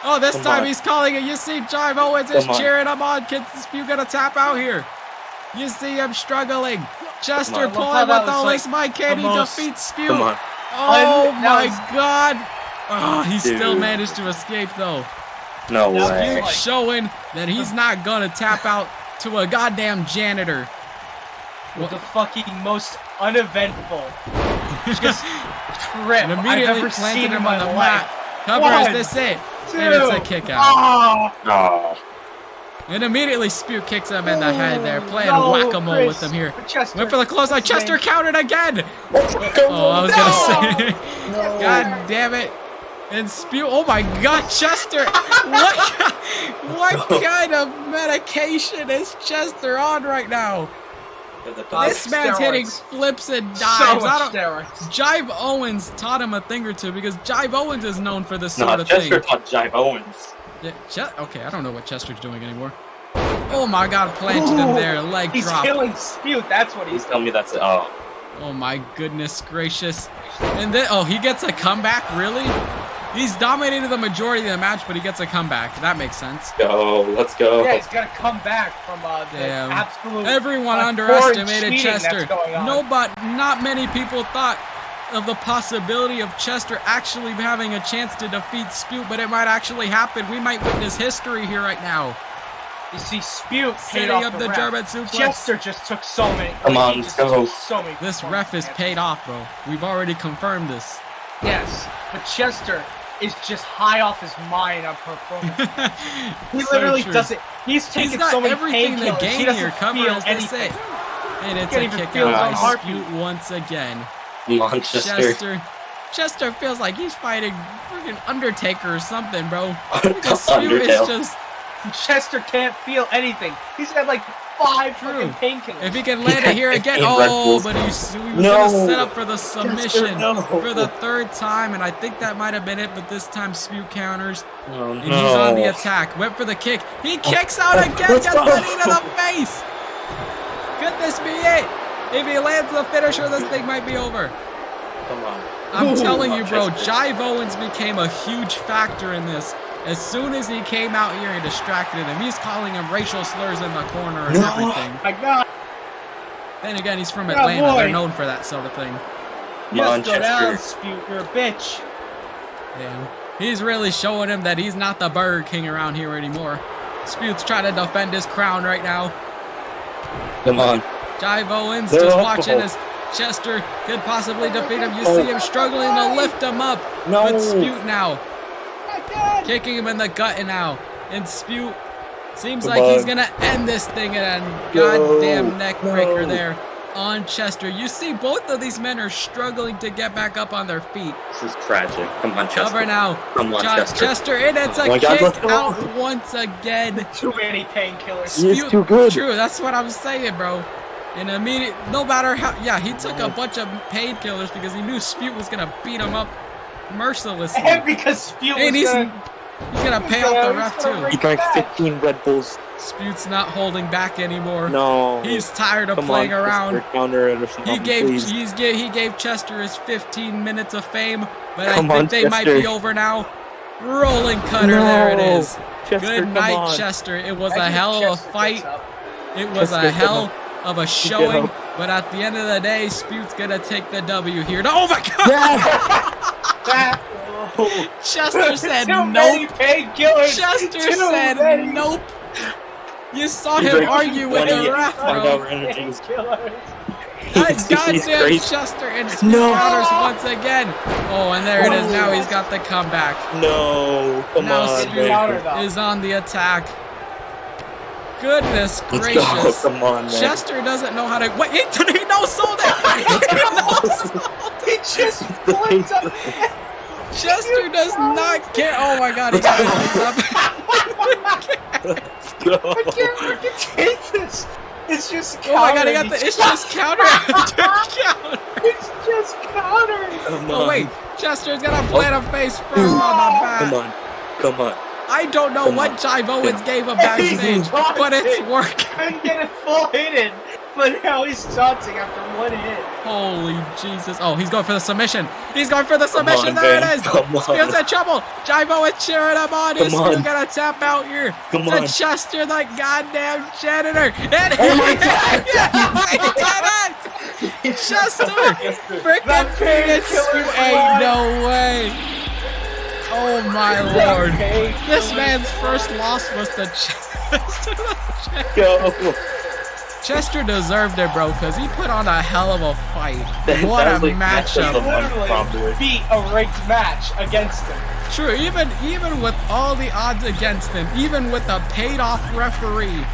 Speaker 1: Oh, this
Speaker 3: Come
Speaker 1: time
Speaker 3: on.
Speaker 1: he's calling it. You see Jive Owens is
Speaker 3: Come on.
Speaker 1: cheering him on. Kids Spew gonna tap out here. You see him struggling. Chester
Speaker 3: on.
Speaker 1: pulling
Speaker 5: That
Speaker 1: with the
Speaker 5: was
Speaker 1: lace.
Speaker 5: like
Speaker 1: My kid, he
Speaker 5: the most-
Speaker 1: defeats Spew.
Speaker 3: Come on.
Speaker 1: Oh
Speaker 5: That
Speaker 1: my
Speaker 5: was-
Speaker 1: God. Oh, he still
Speaker 3: Dude.
Speaker 1: managed to escape though.
Speaker 3: No
Speaker 5: That
Speaker 3: way.
Speaker 5: was like-
Speaker 1: Showing that he's not gonna tap out to a goddamn janitor.
Speaker 5: With the fucking most uneventful just trip
Speaker 1: And
Speaker 5: I've
Speaker 1: immediately
Speaker 5: ever
Speaker 1: planted
Speaker 5: seen in
Speaker 1: him
Speaker 5: my
Speaker 1: on the
Speaker 5: life.
Speaker 1: mat. Cover
Speaker 5: One,
Speaker 1: is this it? And it's a kick out.
Speaker 5: Oh,
Speaker 3: Oh.
Speaker 1: And immediately Spew kicks him in the head there, playing
Speaker 5: no,
Speaker 1: whack-a-mole
Speaker 5: Chris,
Speaker 1: with him here.
Speaker 5: Chester,
Speaker 1: Went for the close line. Chester
Speaker 5: man.
Speaker 1: countered again. Oh, I was gonna say. God damn it. And Spew. Oh my God, Chester. What kind of medication is Chester on right now? This man's hitting
Speaker 5: Steroids.
Speaker 1: flips and
Speaker 5: So
Speaker 1: dives.
Speaker 5: much steroids.
Speaker 1: Jive Owens taught him a thing or two because Jive Owens is known for this
Speaker 3: No,
Speaker 1: sort of
Speaker 3: Chester
Speaker 1: thing.
Speaker 3: taught Jive Owens.
Speaker 1: Yeah, okay, I don't know what Chester's doing anymore. Oh my God, planted him there, leg
Speaker 5: He's
Speaker 1: drop.
Speaker 5: killing Spewt. That's what
Speaker 3: Please
Speaker 5: he's
Speaker 3: tell me that's it. Oh.
Speaker 1: Oh my goodness gracious. And then, oh, he gets a comeback, really? He's dominated the majority of the match, but he gets a comeback. That makes sense.
Speaker 3: Go. Let's go.
Speaker 5: Yeah, he's gonna come back from the
Speaker 1: Damn.
Speaker 5: absolute.
Speaker 1: Everyone
Speaker 5: foreign
Speaker 1: underestimated
Speaker 5: cheating that's
Speaker 1: Chester.
Speaker 5: going on.
Speaker 1: Not many people thought of the possibility of Chester actually having a chance to defeat Spew, but it might actually happen. We might witness history here right now.
Speaker 5: You see, Spewt paid
Speaker 1: Setting
Speaker 5: off
Speaker 1: up the
Speaker 5: ref.
Speaker 1: German suplex.
Speaker 5: Chester just took so many.
Speaker 3: Come on,
Speaker 5: he
Speaker 3: let's
Speaker 5: just
Speaker 3: go.
Speaker 5: took So many
Speaker 1: This ref is paid off, bro. We've already confirmed this.
Speaker 5: Yes, but Chester is just high off his mind on performance. He
Speaker 1: So
Speaker 5: literally
Speaker 1: true.
Speaker 5: doesn't. He's taking
Speaker 1: He's got
Speaker 5: so many
Speaker 1: everything to
Speaker 5: painkillers. He
Speaker 1: gain
Speaker 5: doesn't
Speaker 1: here. Cover
Speaker 5: feel
Speaker 1: is this
Speaker 5: anything.
Speaker 1: it. And it's
Speaker 5: Can't
Speaker 1: a
Speaker 5: even
Speaker 1: kick
Speaker 5: feel
Speaker 1: out
Speaker 3: his
Speaker 1: by
Speaker 5: heartbeat.
Speaker 1: Spew once again.
Speaker 3: Come on, Chester.
Speaker 1: Chester feels like he's fighting freaking Undertaker or something, bro. Because Spew is
Speaker 3: Undertale.
Speaker 1: just.
Speaker 5: Chester can't feel anything. He's got like 5
Speaker 1: True.
Speaker 5: fucking painkillers.
Speaker 1: If he can land it here again,
Speaker 3: Red
Speaker 1: oh,
Speaker 3: Bulls.
Speaker 1: but he was
Speaker 3: No.
Speaker 1: gonna set up for the submission
Speaker 3: no.
Speaker 1: for the 3rd time, and I think that might have been it. But this time, Spew counters,
Speaker 3: Oh,
Speaker 1: and he's on the attack. Went for the kick. He kicks out again,
Speaker 3: Let's
Speaker 1: gets
Speaker 3: go.
Speaker 1: the knee to the face. Could this be it? If he lands the finisher, this thing might be over.
Speaker 3: Come on.
Speaker 1: I'm
Speaker 3: Ooh,
Speaker 1: telling you, bro,
Speaker 3: Chester.
Speaker 1: Jive Owens became a huge factor in this. As soon as he came out here and distracted him, he's calling him racial slurs in the corner and
Speaker 3: No.
Speaker 1: everything.
Speaker 5: My God,
Speaker 1: Then again, he's from
Speaker 5: Yeah,
Speaker 1: Atlanta.
Speaker 5: boy.
Speaker 1: They're known for that sort of thing.
Speaker 3: Come on,
Speaker 5: just go down,
Speaker 3: Chester.
Speaker 5: Spewt. You're a bitch.
Speaker 1: Damn. He's really showing him that he's not the Burger King around here anymore. Spewt's trying to defend his crown right now.
Speaker 3: Come on.
Speaker 1: Jive Owens
Speaker 3: No.
Speaker 1: just watching as Chester could possibly defeat him. You see him struggling to lift him up.
Speaker 3: No.
Speaker 1: But Spewt now
Speaker 5: My God.
Speaker 1: kicking him in the gut now. And Spewt seems
Speaker 3: Come
Speaker 1: like he's
Speaker 3: on.
Speaker 1: gonna end this thing in a
Speaker 3: Go.
Speaker 1: goddamn neck breaker
Speaker 3: No.
Speaker 1: there on Chester. You see both of these men are struggling to get back up on their feet.
Speaker 3: This is tragic. Come on, Chester.
Speaker 1: Cover now.
Speaker 3: Come on, Chester.
Speaker 1: and it's a
Speaker 3: Oh my God,
Speaker 1: kick
Speaker 3: let's go.
Speaker 1: out once again.
Speaker 5: Too many painkillers.
Speaker 3: He is
Speaker 1: Spewt-
Speaker 3: too good.
Speaker 1: True, that's what I'm saying, bro. And immediate, no matter how, yeah, he took a bunch of painkillers because he knew Spewt was gonna beat him up mercilessly.
Speaker 5: And because Spewt
Speaker 1: And
Speaker 5: was
Speaker 1: he's gonna pay off the ref too.
Speaker 3: He drank 15 Red Bulls.
Speaker 1: Spewt's not holding back anymore.
Speaker 3: No.
Speaker 1: He's tired of
Speaker 3: Come
Speaker 1: playing
Speaker 3: on,
Speaker 1: around.
Speaker 3: Chester, counter it or something, please.
Speaker 1: He gave Chester his 15 minutes of fame, but
Speaker 3: Come
Speaker 1: I think
Speaker 3: on,
Speaker 1: they might
Speaker 3: Chester.
Speaker 1: be over now. Rolling cutter,
Speaker 3: No.
Speaker 1: there it is.
Speaker 3: Chester,
Speaker 1: Good
Speaker 3: come
Speaker 1: night,
Speaker 3: on.
Speaker 1: Chester. It was
Speaker 5: I
Speaker 1: a
Speaker 5: think
Speaker 1: hell of
Speaker 5: Chester
Speaker 1: a fight.
Speaker 5: gets up.
Speaker 1: It was a
Speaker 3: Chester,
Speaker 1: hell of a showing,
Speaker 3: up.
Speaker 1: but at the end of the day, Spewt's gonna take the W here. Oh my God!
Speaker 5: That-
Speaker 1: Chester said
Speaker 5: Too many
Speaker 1: nope.
Speaker 5: painkillers.
Speaker 1: Chester
Speaker 5: Too
Speaker 1: said
Speaker 5: many
Speaker 1: nope. You saw
Speaker 3: He
Speaker 1: him
Speaker 3: drank
Speaker 1: argue with the
Speaker 3: 20
Speaker 1: ref,
Speaker 3: 5
Speaker 1: bro.
Speaker 3: hour energies.
Speaker 5: Painkillers.
Speaker 3: He's
Speaker 1: Goddamn
Speaker 3: crazy.
Speaker 1: Chester and Spew
Speaker 3: No.
Speaker 1: counters once again. Oh, and there it is. Now he's got the comeback.
Speaker 3: No. Come
Speaker 1: Now
Speaker 3: on,
Speaker 1: Spew
Speaker 3: man.
Speaker 1: is on the attack. Goodness
Speaker 3: Let's
Speaker 1: gracious.
Speaker 3: go. Come on, man.
Speaker 1: Chester doesn't know how to. Wait, he no-sold it! He no-sold
Speaker 5: He just flipped up.
Speaker 1: Chester does not care. Oh my God, he got his up.
Speaker 3: Let's go.
Speaker 5: I can't freaking take this. It's just
Speaker 1: Oh my God, he
Speaker 5: countering
Speaker 1: got the.
Speaker 5: each
Speaker 1: It's just counter after counter.
Speaker 5: It's just countering.
Speaker 3: Come
Speaker 1: Oh
Speaker 3: on.
Speaker 1: wait, Chester's gonna plant a face first on the
Speaker 3: Come
Speaker 1: bat.
Speaker 3: on. Come on.
Speaker 1: I don't know
Speaker 3: Come
Speaker 1: what
Speaker 3: on.
Speaker 1: Jive Owens gave him backstage,
Speaker 5: He's
Speaker 1: but it's
Speaker 5: watching.
Speaker 1: working.
Speaker 5: Couldn't get it full hidden. But now he's taunting after one hit.
Speaker 1: Holy Jesus. Oh, he's going for the submission. He's going for the submission.
Speaker 3: On,
Speaker 1: there
Speaker 3: man.
Speaker 1: it is. Spewt's in trouble. Jaibo is cheering him on. Is Spew gonna tap out here?
Speaker 3: Come on.
Speaker 1: Chester, the goddamn janitor. And
Speaker 3: Oh my God.
Speaker 1: he did it. Chester. Freaking Peter Spew. Ain't no way. Oh my lord. This man's first loss was to Chester.
Speaker 3: Go.
Speaker 1: Chester deserved it, bro, because he put on a hell of a fight. What a matchup.
Speaker 5: He literally beat a rigged match against him.
Speaker 1: True, even with all the odds against him, even with the paid-off referee,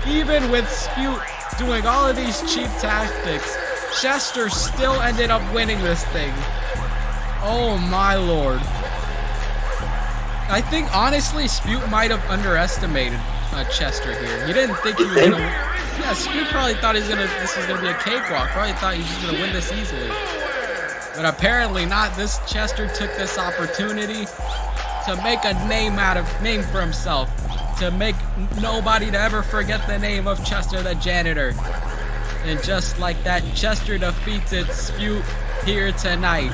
Speaker 1: even with Spew doing all of these cheap tactics, Chester still ended up winning this thing. Oh my lord. I think, honestly, Spew might have underestimated Chester here. He didn't think he was going to... Yeah, Spew probably thought this was gonna be a cakewalk. Probably thought he was just gonna win this easily. But apparently not. This Chester took this opportunity to make a name for himself. To make nobody to ever forget the name of Chester the janitor. And just like that, Chester defeated Spew here tonight.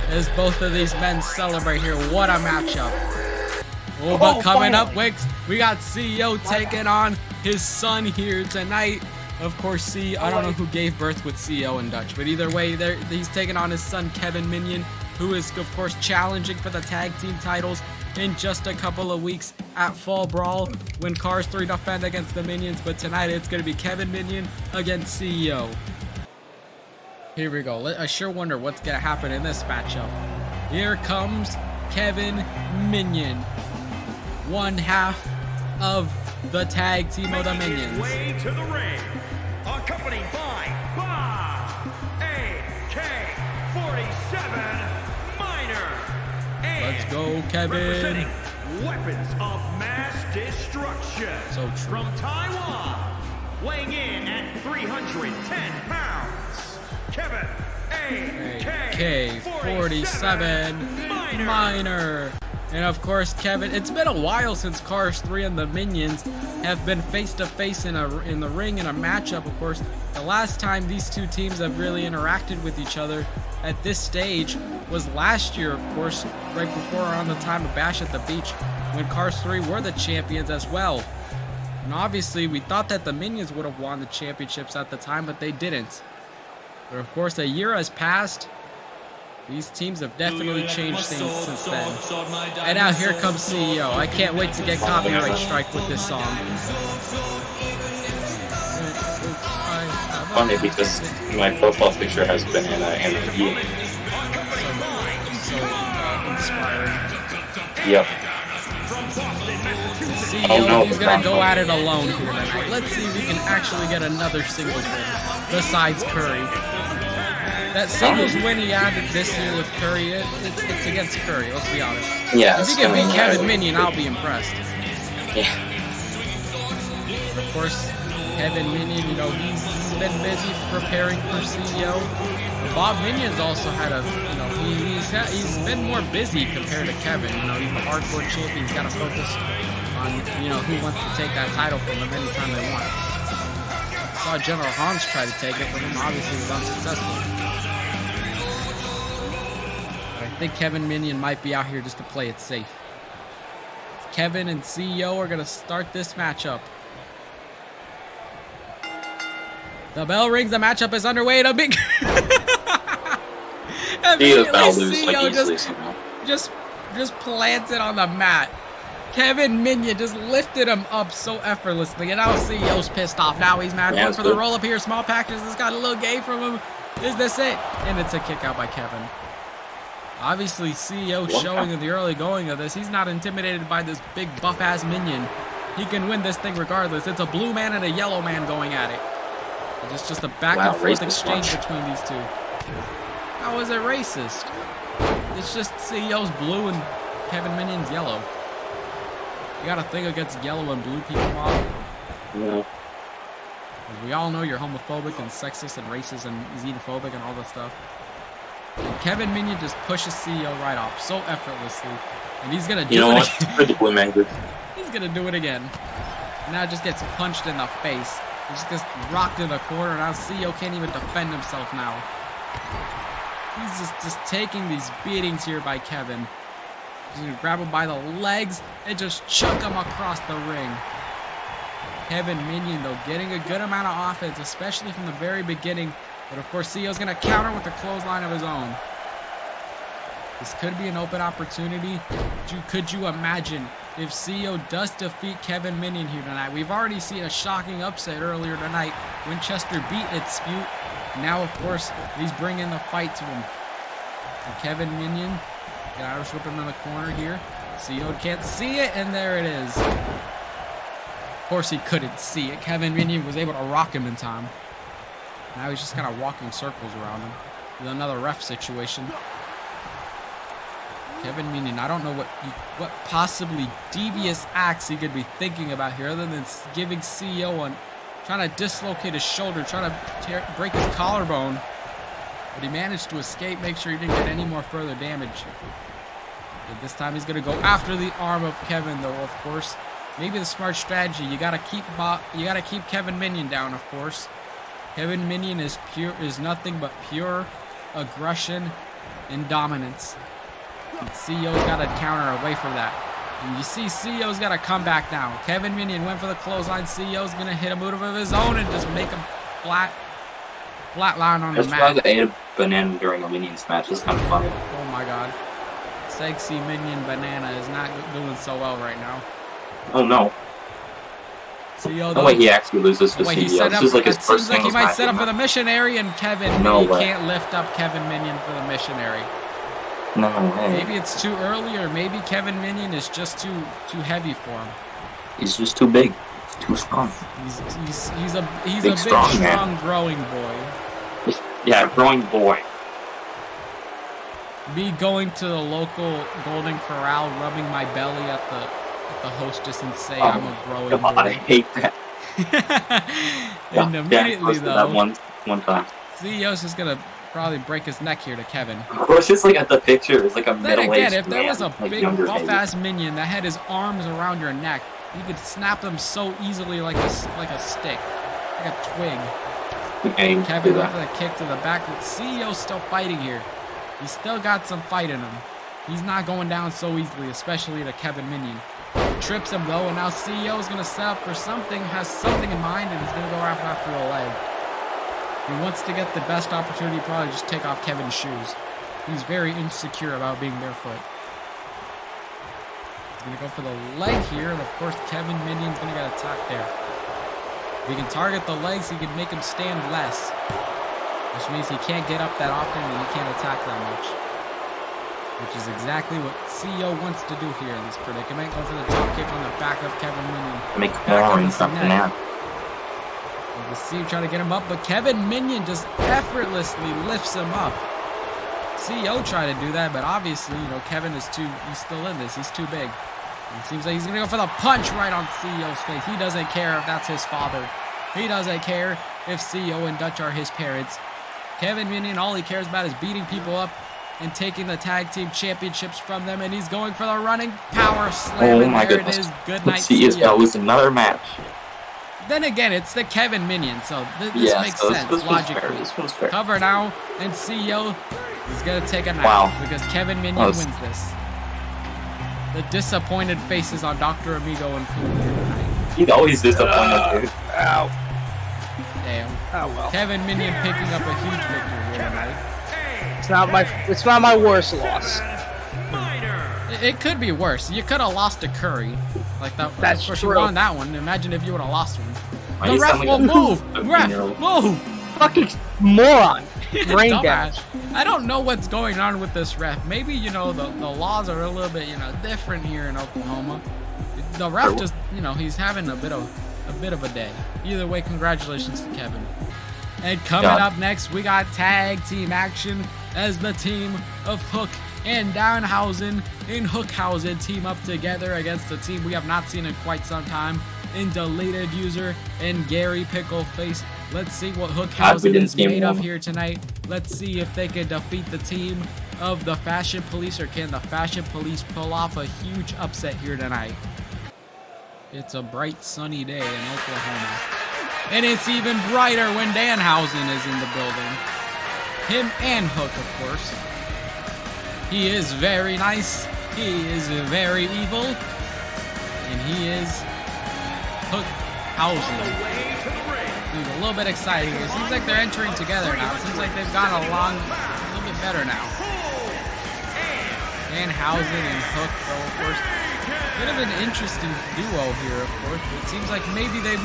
Speaker 1: As both of these men celebrate here. What a matchup. Oh, but coming up, Wicks, we got CEO taking on his son here tonight. Of course, I don't know who gave birth with CEO in Dutch, but either way, he's taking on his son, Kevin Minion, who is, of course, challenging for the tag team titles in just a couple of weeks at Fall Brawl when Cars 3 defend against the Minions. But tonight, it's going to be Kevin Minion against CEO. Here we go. I sure wonder what's going to happen in this matchup. Here comes Kevin Minion. One half of the tag team of the Minions.
Speaker 6: Way to the ring, accompanied by Bob, AK-47 Minor, and
Speaker 1: let's go, Kevin.
Speaker 6: representing weapons of mass destruction.
Speaker 1: So true.
Speaker 6: From Taiwan, weighing in at 310 pounds, Kevin
Speaker 1: AK-47 Minor. And of course, Kevin, it's been a while since Cars 3 and the Minions have been face-to-face in the ring in a matchup. Of course, the last time these two teams have really interacted with each other at this stage was last year, of course, right before around the time of Bash at the Beach, when Cars 3 were the champions as well. And obviously, we thought that the Minions would have won the championships at the time, but they didn't. But of course, a year has passed. These teams have definitely changed things since then. And now here comes CEO. I can't wait to get copyright strike with this song.
Speaker 2: Funny because my profile picture has banana and a bee.
Speaker 1: So inspiring.
Speaker 2: Yep.
Speaker 1: CEO, he's gonna go at it alone here tonight. Let's see if we can actually get another singles win besides Curry. That singles win he added this year with Curry, it's against Curry, let's be honest.
Speaker 2: Yeah.
Speaker 1: If he can beat Kevin Minion, I'll be impressed.
Speaker 2: Yeah.
Speaker 1: Of course, Kevin Minion, you know, he's been busy preparing for CEO. Bob Minion's also had a, you know, he's been more busy compared to Kevin. You know, he's the hardcore champion. He's got to focus on, you know, who wants to take that title from him anytime they want. Saw General Hans try to take it from him. Obviously, he was unsuccessful. I think Kevin Minion might be out here just to play it safe. Kevin and CEO are going to start this matchup. The bell rings, the matchup is underway. A big... CEO just planted on the mat. Kevin Minion just lifted him up so effortlessly, and now CEO's pissed off. Now he's mad. Going for the roll-up here. Small packages. This got a little gay from him. Is this it? And it's a kick out by Kevin. Obviously, CEO showing in the early going of this, he's not intimidated by this big buff-ass Minion. He can win this thing regardless. It's a blue man and a yellow man going at it. It's just a back-and-forth exchange between these two. How is it racist? It's just CEO's blue and Kevin Minion's yellow. You got a thing against yellow and blue people, Mom?
Speaker 2: No.
Speaker 1: We all know you're homophobic and sexist and racist and xenophobic and all that stuff. And Kevin Minion just pushes CEO right off so effortlessly. And he's going to do it again.
Speaker 2: What?
Speaker 1: He's going to do it again. Now just gets punched in the face. He just gets rocked in the corner. Now CEO can't even defend himself now. He's just taking these beatings here by Kevin. He's gonna grab him by the legs and just chuck him across the ring. Kevin Minion, though, getting a good amount of offense, especially from the very beginning. But, of course, CEO's going to counter with a clothesline of his own. This could be an open opportunity. Could you imagine if CEO does defeat Kevin Minion here tonight? We've already seen a shocking upset earlier tonight. Winchester beat itsspewt. Now, of course, he's bringing the fight to him. And Kevin Minion, get Irish whip him in the corner here. CEO can't see it, and there it is. Of course he couldn't see it. Kevin Minion was able to rock him in time. Now he's just kind of walking circles around him. With another ref situation. Kevin Minion, I don't know what possibly devious acts he could be thinking about here other than giving CEO on trying to dislocate his shoulder, trying to break his collarbone. But he managed to escape, make sure he didn't get any more further damage. And this time he's going to go after the arm of Kevin, though, of course. Maybe the smart strategy. You gotta keep Kevin Minion down, of course. Kevin Minion is nothing but pure aggression and dominance. And CEO's got to counter away from that. And you see CEO's got to come back now. Kevin Minion went for the clothesline. CEO's gonna hit a move of his own and just make him flat line on the mat.
Speaker 2: That's why they ate a banana during a Minions match. It's kind of funny.
Speaker 1: Oh my god. Sexy Minion Banana is not doing so well right now.
Speaker 2: Oh no.
Speaker 1: CEO,
Speaker 2: no way he actually loses to CEO. This is like his first
Speaker 1: seems like he might set up for
Speaker 2: match.
Speaker 1: the missionary, and Kevin can't lift up Kevin Minion for the missionary.
Speaker 2: No way.
Speaker 1: Maybe it's too early, or maybe Kevin Minion is just too heavy for him.
Speaker 2: He's just too big. He's too strong.
Speaker 1: He's a big, strong, growing boy.
Speaker 2: Yeah, growing boy.
Speaker 1: Me going to the local Golden Corral, rubbing my belly at the hostess and say I'm a growing boy.
Speaker 2: I hate that.
Speaker 1: And immediately though,
Speaker 2: that one time.
Speaker 1: CEO's just gonna probably break his neck here to Kevin.
Speaker 2: Of course, it's like at the picture. It's like a
Speaker 1: Then
Speaker 2: middle-aged
Speaker 1: again, if there was a
Speaker 2: like
Speaker 1: big buff-ass minion that had his arms around your neck, you could snap them so easily like a stick, like a twig.
Speaker 2: Okay,
Speaker 1: Kevin went for the kick to the back. But CEO's still fighting here. He's still got some fight in him. He's not going down so easily, especially to Kevin Minion. Trips him though, and now CEO is going to set up for something, has something in mind, and he's going to go after a leg. He wants to get the best opportunity, probably just take off Kevin's shoes. He's very insecure about being barefoot. He's going to go for the leg here, and of course Kevin Minion's going to get attacked there. If he can target the legs, he can make him stand less. Which means he can't get up that often and he can't attack that much. Which is exactly what CEO wants to do here in this predicament. Go for the drop kick on the back of Kevin Minion.
Speaker 2: Make more and something out.
Speaker 1: You see him trying to get him up, but Kevin Minion just effortlessly lifts him up. CEO tried to do that, but obviously, you know, Kevin is he's still in this. He's too big. And it seems like he's going to go for the punch right on CEO's face. He doesn't care if that's his father. He doesn't care if CEO and Dutch are his parents. Kevin Minion, all he cares about is beating people up and taking the tag team championships from them, and he's going for the running power slam.
Speaker 2: Oh my goodness.
Speaker 1: It is. Good night,
Speaker 2: CEO lose another match.
Speaker 1: Then again, it's the Kevin Minion, so this makes sense logically.
Speaker 2: This fair.
Speaker 1: Cover now, and CEO is going to take a nap.
Speaker 2: Wow.
Speaker 1: Because Kevin Minion wins this. The disappointed faces on Dr. Amigo and Kool here tonight.
Speaker 2: He's always disappointed, dude.
Speaker 5: Ow.
Speaker 1: Damn.
Speaker 5: Oh well.
Speaker 1: Kevin Minion picking up a huge victory here tonight.
Speaker 5: It's not my worst loss.
Speaker 1: It could be worse. You could have lost to Curry. Like that.
Speaker 5: That's
Speaker 1: of course
Speaker 5: true.
Speaker 1: you won that one. Imagine if you would have lost one.
Speaker 2: Why
Speaker 1: The ref will move. Ref, move.
Speaker 5: Fucking moron. Brain
Speaker 1: Dumbass.
Speaker 5: damage.
Speaker 1: I don't know what's going on with this ref. Maybe, you know, the laws are a little bit, you know, different here in Oklahoma. The ref just, you know, he's having a bit of a day. Either way, congratulations to Kevin. And coming up next, we got tag team action as the team of Hook and Danhausen and Hookhausen team up together against a team we have not seen in quite some time in Deleted User and Gary Pickleface. Let's see what Hookhausen is made of here tonight. Let's see if they can defeat the team of the Fashion Police, or can the Fashion Police pull off a huge upset here tonight. It's a bright sunny day in Oklahoma. And it's even brighter when Danhausen is in the building. Him and Hook, of course. He is very nice. He is very evil. And he is Hookhausen. He's a little bit excited here. It seems like they're entering together now. It seems like they've gone along a little bit better now. Danhausen and Hook, though, of course. Bit of an interesting duo here, of course. But it seems like maybe they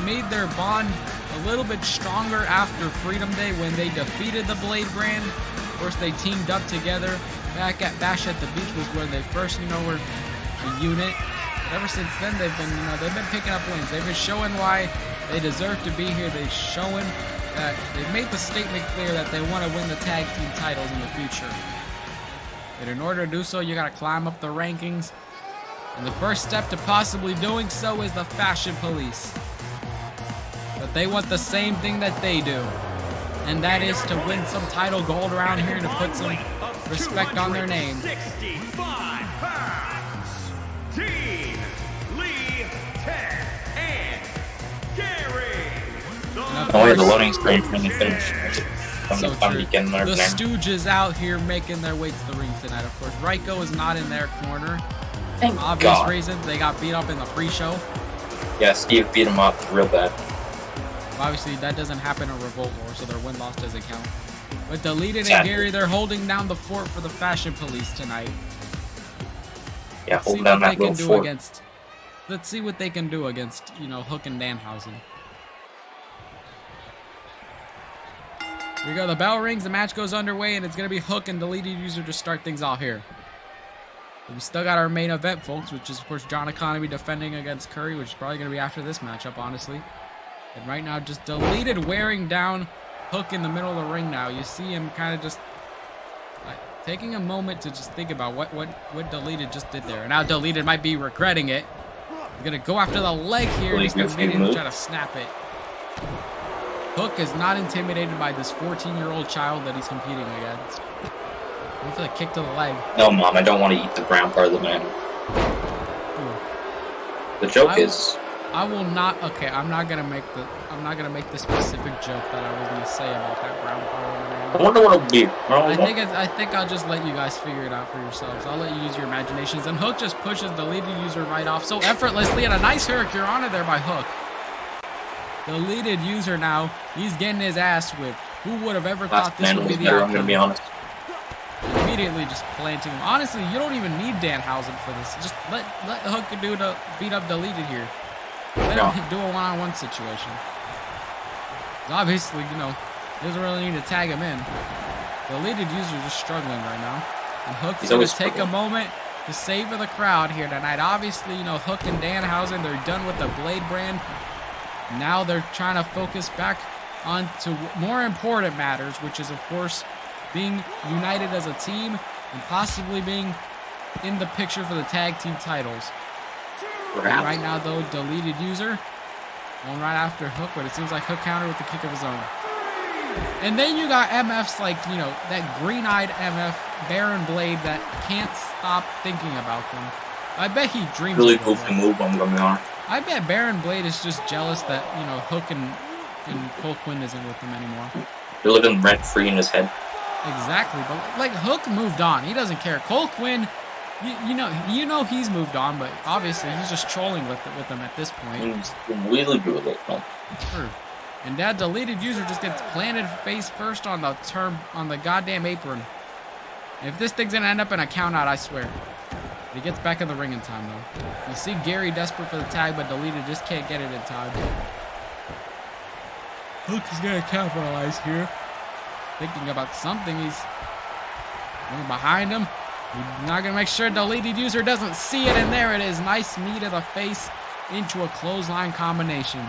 Speaker 1: made their bond a little bit stronger after Freedom Day when they defeated the Blade brand. Of course, they teamed up together. Back at Bash at the Beach was where they first, were a unit. But ever since then, they've been picking up wins. They've been showing why they deserve to be here. They've shown that they've made the statement clear that they want to win the tag team titles in the future. And in order to do so, you got to climb up the rankings. And the first step to possibly doing so is the Fashion Police. But they want the same thing that they do. And that is to win some title gold around here and to put some respect on their name.
Speaker 6: 65 pounds. Team Lee, Ted, and Gary.
Speaker 2: Oh, yeah, the loading screen finally finished.
Speaker 1: So true. The Stooges out here making their way to the ring tonight, of course. Ryko is not in their corner.
Speaker 2: Thank
Speaker 1: For obvious
Speaker 2: God.
Speaker 1: reasons. They got beat up in the pre-show.
Speaker 2: Yeah, Steve beat him up real bad.
Speaker 1: Obviously, that doesn't happen in Revolt War, so their win-loss doesn't count. But Deleted and Gary, they're holding down the fort for the Fashion Police tonight.
Speaker 2: Yeah,
Speaker 1: Let's see
Speaker 2: holding down
Speaker 1: what
Speaker 2: that
Speaker 1: they can
Speaker 2: little
Speaker 1: do
Speaker 2: fort.
Speaker 1: against. Let's see what they can do against, Hook and Danhausen. Here we go. The bell rings. The match goes underway, and it's going to be Hook and Deleted User to start things off here. We still got our main event, folks, which is, of course, John Economy defending against Curry, which is probably going to be after this matchup, honestly. And right now, just Deleted wearing down Hook in the middle of the ring now. You see him kind of just taking a moment to just think about what Deleted just did there. And now Deleted might be regretting it. He's going to go after the leg here, and he's going to try to snap it. Hook is not intimidated by this 14-year-old child that he's competing against. Going for the kick to the leg.
Speaker 2: No, Mom, I don't want to eat the brown part of the man. The joke is...
Speaker 1: I will not. Okay, I'm not gonna make the specific joke that I was gonna say about that brown part of the man.
Speaker 2: I wonder what it'll be.
Speaker 1: I think I'll just let you guys figure it out for yourselves. I'll let you use your imaginations. And Hook just pushes the Deleted User right off so effortlessly, and a nice Hurricanrana there by Hook. Deleted User now, he's getting his ass whipped. Who would have ever thought this would be the outcome?
Speaker 2: I'm gonna be honest.
Speaker 1: Immediately just planting him. Honestly, you don't even need Danhausen for this. Just let Hook do to beat up Deleted here. Let him do a one-on-one situation. Obviously, he doesn't really need to tag him in. Deleted User just struggling right now. And Hook's going to take a moment to savor the crowd here tonight. Obviously, Hook and Danhausen, they're done with the Blade brand. Now they're trying to focus back on to more important matters, which is, of course, being united as a team and possibly being in the picture for the tag team titles. Right now, though, Deleted User going right after Hook, but it seems like Hook countered with the kick of his own. And then you got MFs like, that green-eyed MF, Baron Blade, that can't stop thinking about them. I bet he dreams
Speaker 2: Really
Speaker 1: of them.
Speaker 2: goofy move, I'm gonna be honest.
Speaker 1: I bet Baron Blade is just jealous that, Hook and Cole Quinn isn't with him anymore.
Speaker 2: You're living rent-free in his head.
Speaker 1: Exactly, but Hook moved on. He doesn't care. Cole Quinn, you know he's moved on, but obviously he's just trolling with them at this point.
Speaker 2: He's really good with it, though.
Speaker 1: True. And that Deleted User just gets planted face first on the goddamn apron. If this thing's gonna end up in a count out, I swear. But he gets back in the ring in time, though. You see Gary desperate for the tag, but Deleted just can't get it in time. Hook is gonna capitalize here. Thinking about something, he's going behind him. He's not gonna make sure Deleted User doesn't see it, and there it is. Nice knee to the face into a clothesline combination.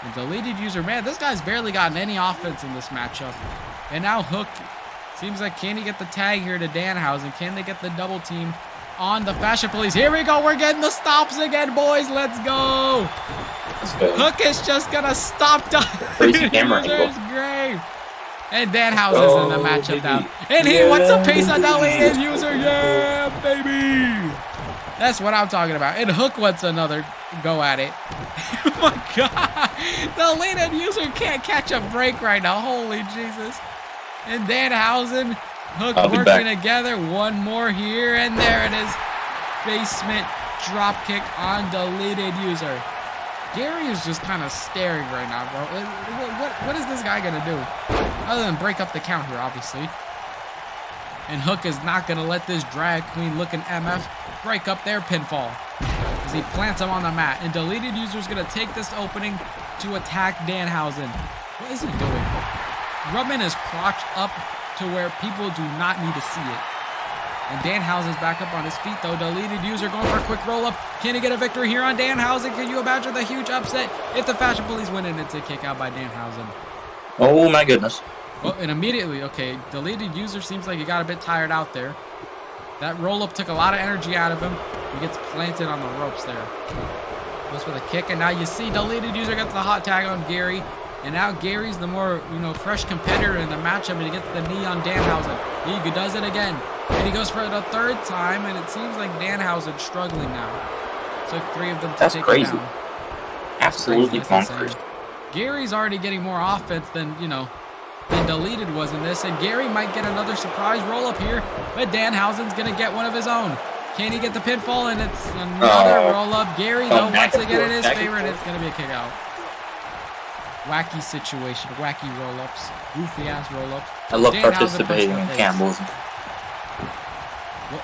Speaker 1: And Deleted User, man, this guy's barely gotten any offense in this matchup. And now Hook, seems like, can he get the tag here to Danhausen? Can they get the double team on the Fashion Police? Here we go, we're getting the stops again, boys, let's go! Hook is just gonna stop Deleted User's grave. And Danhausen's in the matchup now. And he wants a piece of Deleted User, yeah, baby! That's what I'm talking about. And Hook wants another go at it. Oh my God. The lead user can't catch a break right now. Holy Jesus. And Danhausen, Hook working together. One more here, and there it is. Basement drop kick on deleted user. Gary is just kind of staring right now, bro. What is this guy going to do? Other than break up the count here, obviously. And Hook is not going to let this drag queen looking MF break up their pinfall. As he plants him on the mat. And deleted user is going to take this opening to attack Danhausen. What is he doing? Rubbing his crotch up to where people do not need to see it. And Danhausen's back up on his feet, though. Deleted user going for a quick roll-up. Can he get a victory here on Danhausen? Can you imagine the huge upset if the Fashion Police win and it's a kick out by Danhausen?
Speaker 3: Oh, my goodness.
Speaker 1: Well, and immediately, okay, deleted user seems like he got a bit tired out there. That roll-up took a lot of energy out of him. He gets planted on the ropes there. Goes for the kick, and now you see deleted user gets the hot tag on Gary. And now Gary's the more, fresh competitor in the matchup, and he gets the knee on Danhausen. He does it again. And he goes for the third time, and it seems like Danhausen's struggling now. Took 3 of them to take him down.
Speaker 3: Absolutely bonkers.
Speaker 1: Gary's already getting more offense than deleted was in this, and Gary might get another surprise roll-up here, but Danhausen's going to get one of his own. Can he get the pinfall? And it's another roll-up. Gary, though, wants to get in his favor, and it's going to be a kick-out. Wacky situation, wacky roll-ups, goofy-ass roll-ups.
Speaker 3: I love participating in cannibalism.
Speaker 1: What?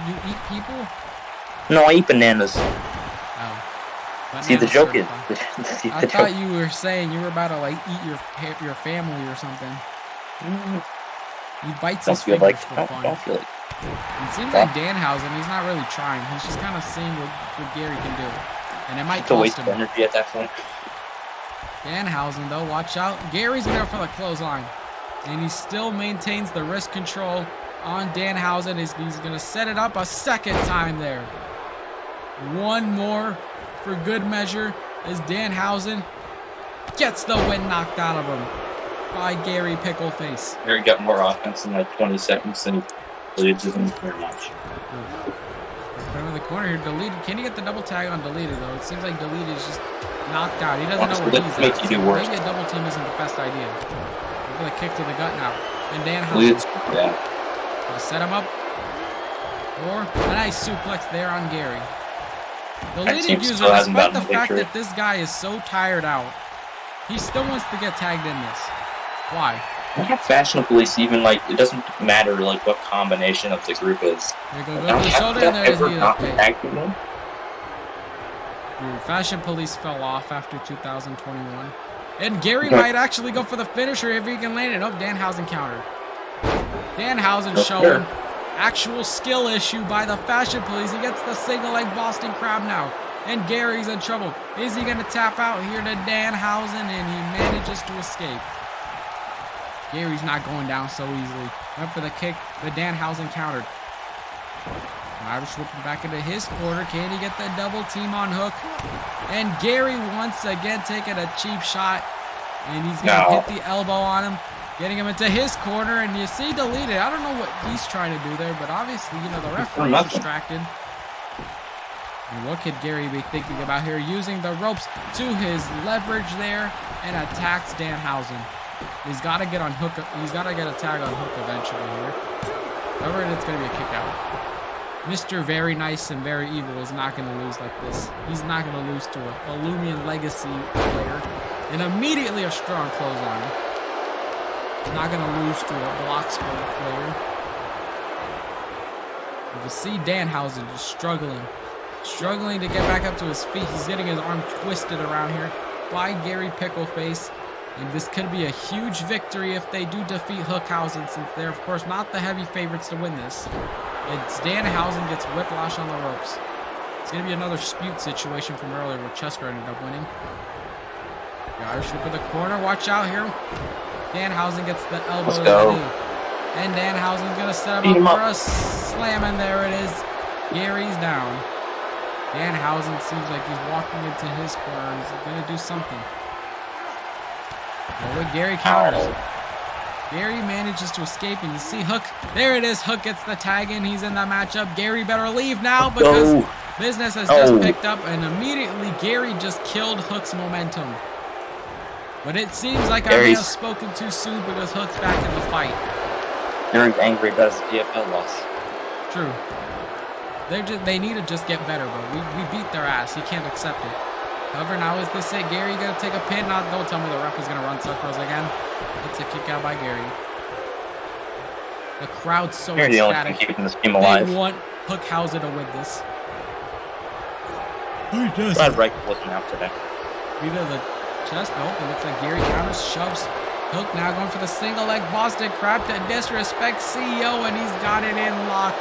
Speaker 1: You eat people?
Speaker 3: No, I eat bananas.
Speaker 1: Oh.
Speaker 3: See, the joke is...
Speaker 1: I thought you were saying you were about to, eat your family or something. He bites his fingers for fun.
Speaker 3: Don't feel like...
Speaker 1: It seems like Danhausen, he's not really trying. He's just kind of seeing what Gary can do. And it might cost him.
Speaker 3: It's a waste of energy at that point.
Speaker 1: Danhausen, though, watch out. Gary's there for the clothesline. And he still maintains the wrist control on Danhausen. He's going to set it up a second time there. One more for good measure as Danhausen gets the wind knocked out of him by Gary Pickleface.
Speaker 3: Gary got more offense in 20 seconds than he did in the third match.
Speaker 1: Put him in the corner here. Deleted. Can he get the double tag on deleted, though? It seems like deleted is just knocked out. He doesn't know where he's at.
Speaker 3: You do worse.
Speaker 1: Maybe a double team isn't the best idea. Look for the kick to the gut now. And Danhausen gonna set him up. Or a nice suplex there on Gary. The leading user, despite the fact that this guy is so tired out, he still wants to get tagged in this. Why?
Speaker 3: I have Fashion Police even, it doesn't matter, what combination of the group is.
Speaker 1: There you go to the shoulder, and there is the okay. Fashion Police fell off after 2021. And Gary might actually go for the finisher if he can land it. Oh, Danhausen countered. Danhausen showing actual skill issue by the Fashion Police. He gets the single leg Boston Crab now. And Gary's in trouble. Is he going to tap out here to Danhausen? And he manages to escape. Gary's not going down so easily. Went for the kick, but Danhausen countered. Irish whipping back into his corner. Can he get the double team on Hook? And Gary once again taking a cheap shot. And he's going to hit the elbow on him. Getting him into his corner. And you see deleted. I don't know what he's trying to do there. But obviously, the referee's distracted. And what could Gary be thinking about here? Using the ropes to his leverage there. And attacks Danhausen. He's got to get on Hook. He's got to get a tag on Hook eventually here. However, it's going to be a kick out. Mr. Very Nice and Very Evil is not going to lose like this. He's not going to lose to a Lumion Legacy player. And immediately a strong clothesline. Not going to lose to a Bloxburg player. You can see Danhausen just struggling. Struggling to get back up to his feet. He's getting his arm twisted around here by Gary Pickleface. And this could be a huge victory if they do defeat Hookhausen, since they're, of course, not the heavy favorites to win this. It's Danhausen gets whiplash on the ropes. It's going to be another Spewt situation from earlier where Chesker ended up winning. The Irish whip in the corner. Watch out here. Danhausen gets the elbow to the knee. And Danhausen's going to set him up for a slam, and there it is. Gary's down. Danhausen seems like he's walking into his corner. He's going to do something. Well, Gary counters. Gary manages to escape, and you see Hook. There it is. Hook gets the tag in. He's in that matchup. Gary better leave now because business has just picked up, and immediately Gary just killed Hook's momentum. But it seems like I may have spoken too soon because Hook's back in the fight.
Speaker 3: Gary's angry about his DFL loss.
Speaker 1: True. They need to just get better, bro. We beat their ass. He can't accept it. However, now is this it? Gary gonna take a pin? Not. Don't tell me the ref is gonna run circles again. It's a kick out by Gary. The crowd's so ecstatic.
Speaker 3: The only thing keeping this team alive.
Speaker 1: They want Hookhausen to win this.
Speaker 3: Glad Reich wasn't out today.
Speaker 1: Either the chest. Nope. It looks like Gary counters, shoves. Hook now going for the single leg Boston crab to disrespect CEO, and he's got it in lock.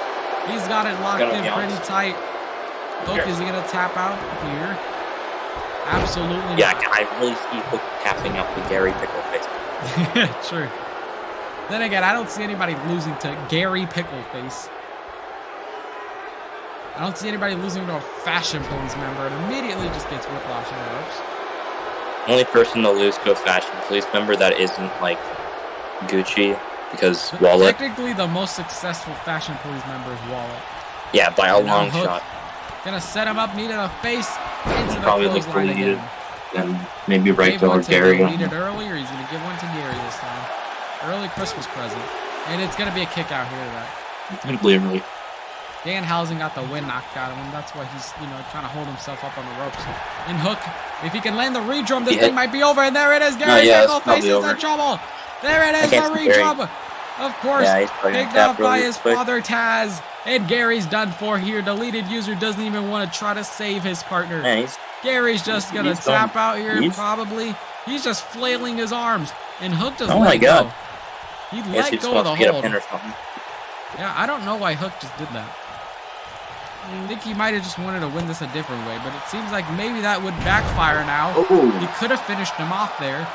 Speaker 1: He's got it locked in pretty tight. Hook, is he gonna tap out here? Absolutely not.
Speaker 3: Yeah, I really see Hook tapping out with Gary Pickleface.
Speaker 1: True. Then again, I don't see anybody losing to Gary Pickleface. I don't see anybody losing to a Fashion Police member. It immediately just gets whiplash in the ropes.
Speaker 3: Only person to lose to a Fashion Police member that isn't like Gucci because Wallet.
Speaker 1: Technically, the most successful Fashion Police member is Wallet.
Speaker 3: Yeah, by a long shot.
Speaker 1: Gonna set him up, needed a face into the
Speaker 3: probably
Speaker 1: clothesline again.
Speaker 3: And maybe right over
Speaker 1: Gary.
Speaker 3: Gary.
Speaker 1: Needed early, or he's gonna give one to Gary this time. Early Christmas present, and it's gonna be a kick out here to that.
Speaker 3: Simply early.
Speaker 1: Danhausen got the wind knocked out of him. That's why he's, trying to hold himself up on the ropes. And Hook, if he can land the redrum, this thing might be over. And there it is. Gary Pickleface is in trouble. There it is, the redrum. Of course, picked up by his father Taz. And Gary's done for here. Deleted user doesn't even want to try to save his partner. Gary's just going to tap out here, probably. He's just flailing his arms. And Hook just let go. He let go of the hold. Yeah, I don't know why Hook just did that. I think he might have just wanted to win this a different way, but it seems like maybe that would backfire now. He could have finished him off there.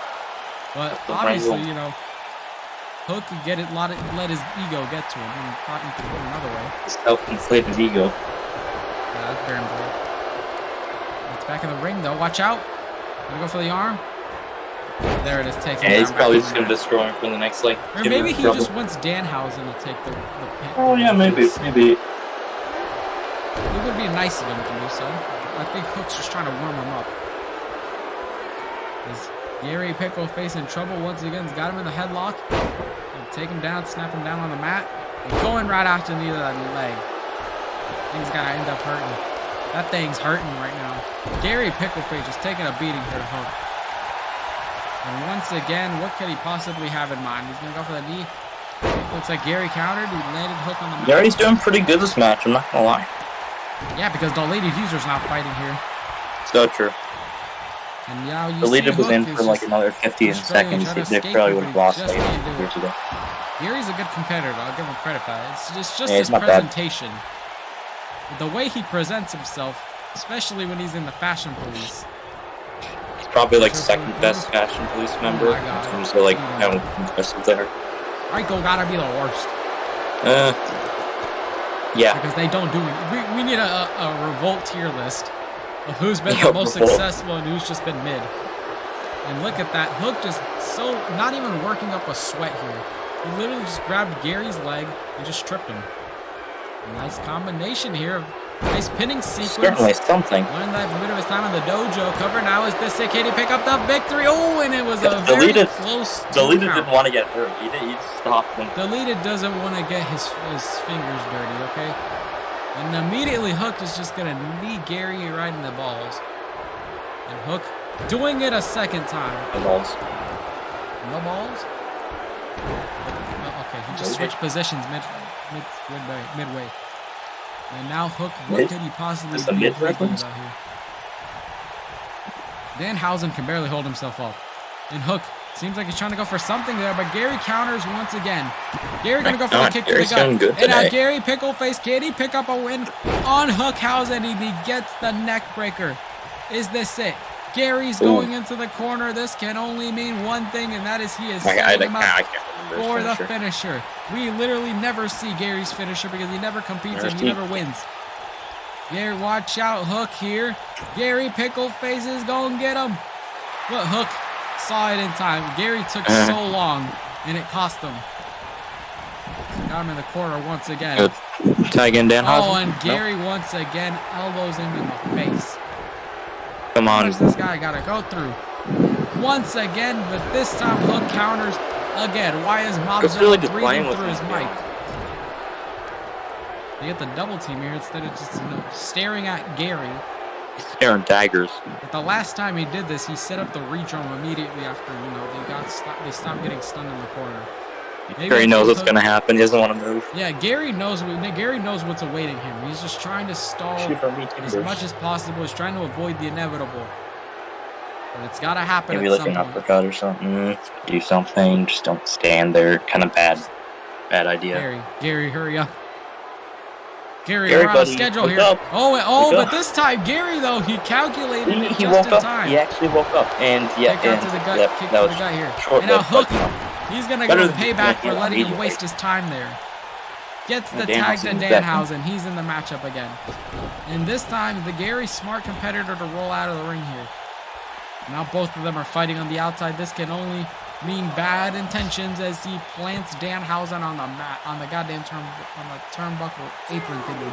Speaker 1: But obviously, Hook could get it, let his ego get to him, and thought he could win another way.
Speaker 3: Self-inflated ego.
Speaker 1: Yeah, that's Baron Blade. It's back in the ring, though. Watch out. Gonna go for the arm. There it is, taking
Speaker 3: he's probably just going to destroy him for the next,
Speaker 1: or maybe he just wants Danhausen to take the pin.
Speaker 3: Oh, yeah, maybe.
Speaker 1: It would be nice of him to do so. I think Hook's just trying to warm him up. Is Gary Pickleface in trouble once again? He's got him in the headlock. He'll take him down, snap him down on the mat. And going right after the that leg. Thing's got to end up hurting. That thing's hurting right now. Gary Pickleface is taking a beating here to Hook. And once again, what could he possibly have in mind? He's going to go for the knee. Looks like Gary countered. He landed Hook on the mat.
Speaker 3: Gary's doing pretty good this match, I'm not going to lie.
Speaker 1: Yeah, because Deleted User's not fighting here.
Speaker 3: So true.
Speaker 1: And now you
Speaker 3: Deleted
Speaker 1: see
Speaker 3: was in for like another 15 seconds. They probably would have lost like years ago.
Speaker 1: Gary's a good competitor. I'll give him credit for that. It's just his presentation. The way he presents himself, especially when he's in the Fashion Police.
Speaker 3: He's probably like second best Fashion Police member in terms of like how impressive they are.
Speaker 1: Rico gotta be the worst.
Speaker 3: Yeah.
Speaker 1: Because they don't do it. We need a Revolt tier list of who's been the most successful and who's just been mid. And look at that. Hook just not even working up a sweat here. He literally just grabbed Gary's leg and just stripped him. A nice combination here of nice pinning sequence.
Speaker 3: Certainly something.
Speaker 1: Learned that from a bit of his time in the dojo. Cover now is this it. Can he pick up the victory? Oh, and it was a very close
Speaker 3: Deleted didn't want to get hurt. He stopped him.
Speaker 1: Deleted doesn't want to get his fingers dirty, okay? And immediately Hook is just going to knee Gary right in the balls. And Hook doing it a second time.
Speaker 3: No balls.
Speaker 1: No balls? Oh, okay, he just switched positions midway. And now Hook, what could he possibly be thinking about here? Danhausen can barely hold himself up. And Hook seems like he's trying to go for something there, but Gary counters once again. Gary gonna go for the kick to the gut. And now Gary Pickleface, can he pick up a win on Hookhausen? And he gets the neck breaker. Is this it? Gary's going into the corner. This can only mean one thing, and that is he is setting him up for the finisher. We literally never see Gary's finisher because he never competes and he never wins. Gary, watch out, Hook here. Gary Pickleface is going to get him. But Hook saw it in time. Gary took so long and it cost him. Got him in the corner once again.
Speaker 3: Good. Tag in Danhausen.
Speaker 1: Oh, and Gary once again elbows him in the face.
Speaker 3: Come
Speaker 1: How
Speaker 3: on.
Speaker 1: much this guy gotta go through? Once again, but this time Hook counters again. Why is
Speaker 3: It's really
Speaker 1: Mobzilla
Speaker 3: just playing
Speaker 1: breathing
Speaker 3: with
Speaker 1: through his
Speaker 3: him,
Speaker 1: mic?
Speaker 3: yeah.
Speaker 1: They get the double team here instead of just staring at Gary.
Speaker 3: He's staring daggers.
Speaker 1: But the last time he did this, he set up the redrum immediately after they stopped getting stunned in the corner. Maybe
Speaker 3: Gary
Speaker 1: that's
Speaker 3: knows
Speaker 1: what
Speaker 3: what's gonna happen. He doesn't want to move.
Speaker 1: Yeah, Gary knows what's awaiting him. He's just trying to stall as much as possible. He's trying to avoid the inevitable. But it's gotta happen
Speaker 3: Maybe
Speaker 1: at
Speaker 3: like
Speaker 1: some
Speaker 3: an
Speaker 1: point.
Speaker 3: uppercut or something. Do something. Just don't stand there. Kind of bad idea.
Speaker 1: Gary, hurry up. Gary,
Speaker 3: Gary,
Speaker 1: we're on a
Speaker 3: buddy,
Speaker 1: schedule
Speaker 3: wake
Speaker 1: here.
Speaker 3: up.
Speaker 1: Wake
Speaker 3: up.
Speaker 1: But this time, Gary, though, he calculated it
Speaker 3: He
Speaker 1: just
Speaker 3: woke
Speaker 1: in
Speaker 3: up.
Speaker 1: time.
Speaker 3: He actually woke up, and yeah,
Speaker 1: Kick out to the gut,
Speaker 3: yep,
Speaker 1: kick
Speaker 3: that
Speaker 1: to
Speaker 3: was
Speaker 1: the gut here.
Speaker 3: short
Speaker 1: And now
Speaker 3: lived, but,
Speaker 1: Hook, he's going to
Speaker 3: better
Speaker 1: go
Speaker 3: than-
Speaker 1: pay back for
Speaker 3: yeah,
Speaker 1: letting him
Speaker 3: immediately.
Speaker 1: waste his time there. Gets the
Speaker 3: And
Speaker 1: tag to
Speaker 3: Danhausen's back.
Speaker 1: Danhausen. He's in the matchup again. And this time, the Gary smart competitor to roll out of the ring here. Now both of them are fighting on the outside. This can only mean bad intentions as he plants Danhausen on the mat, on the goddamn turnbuckle apron thingy.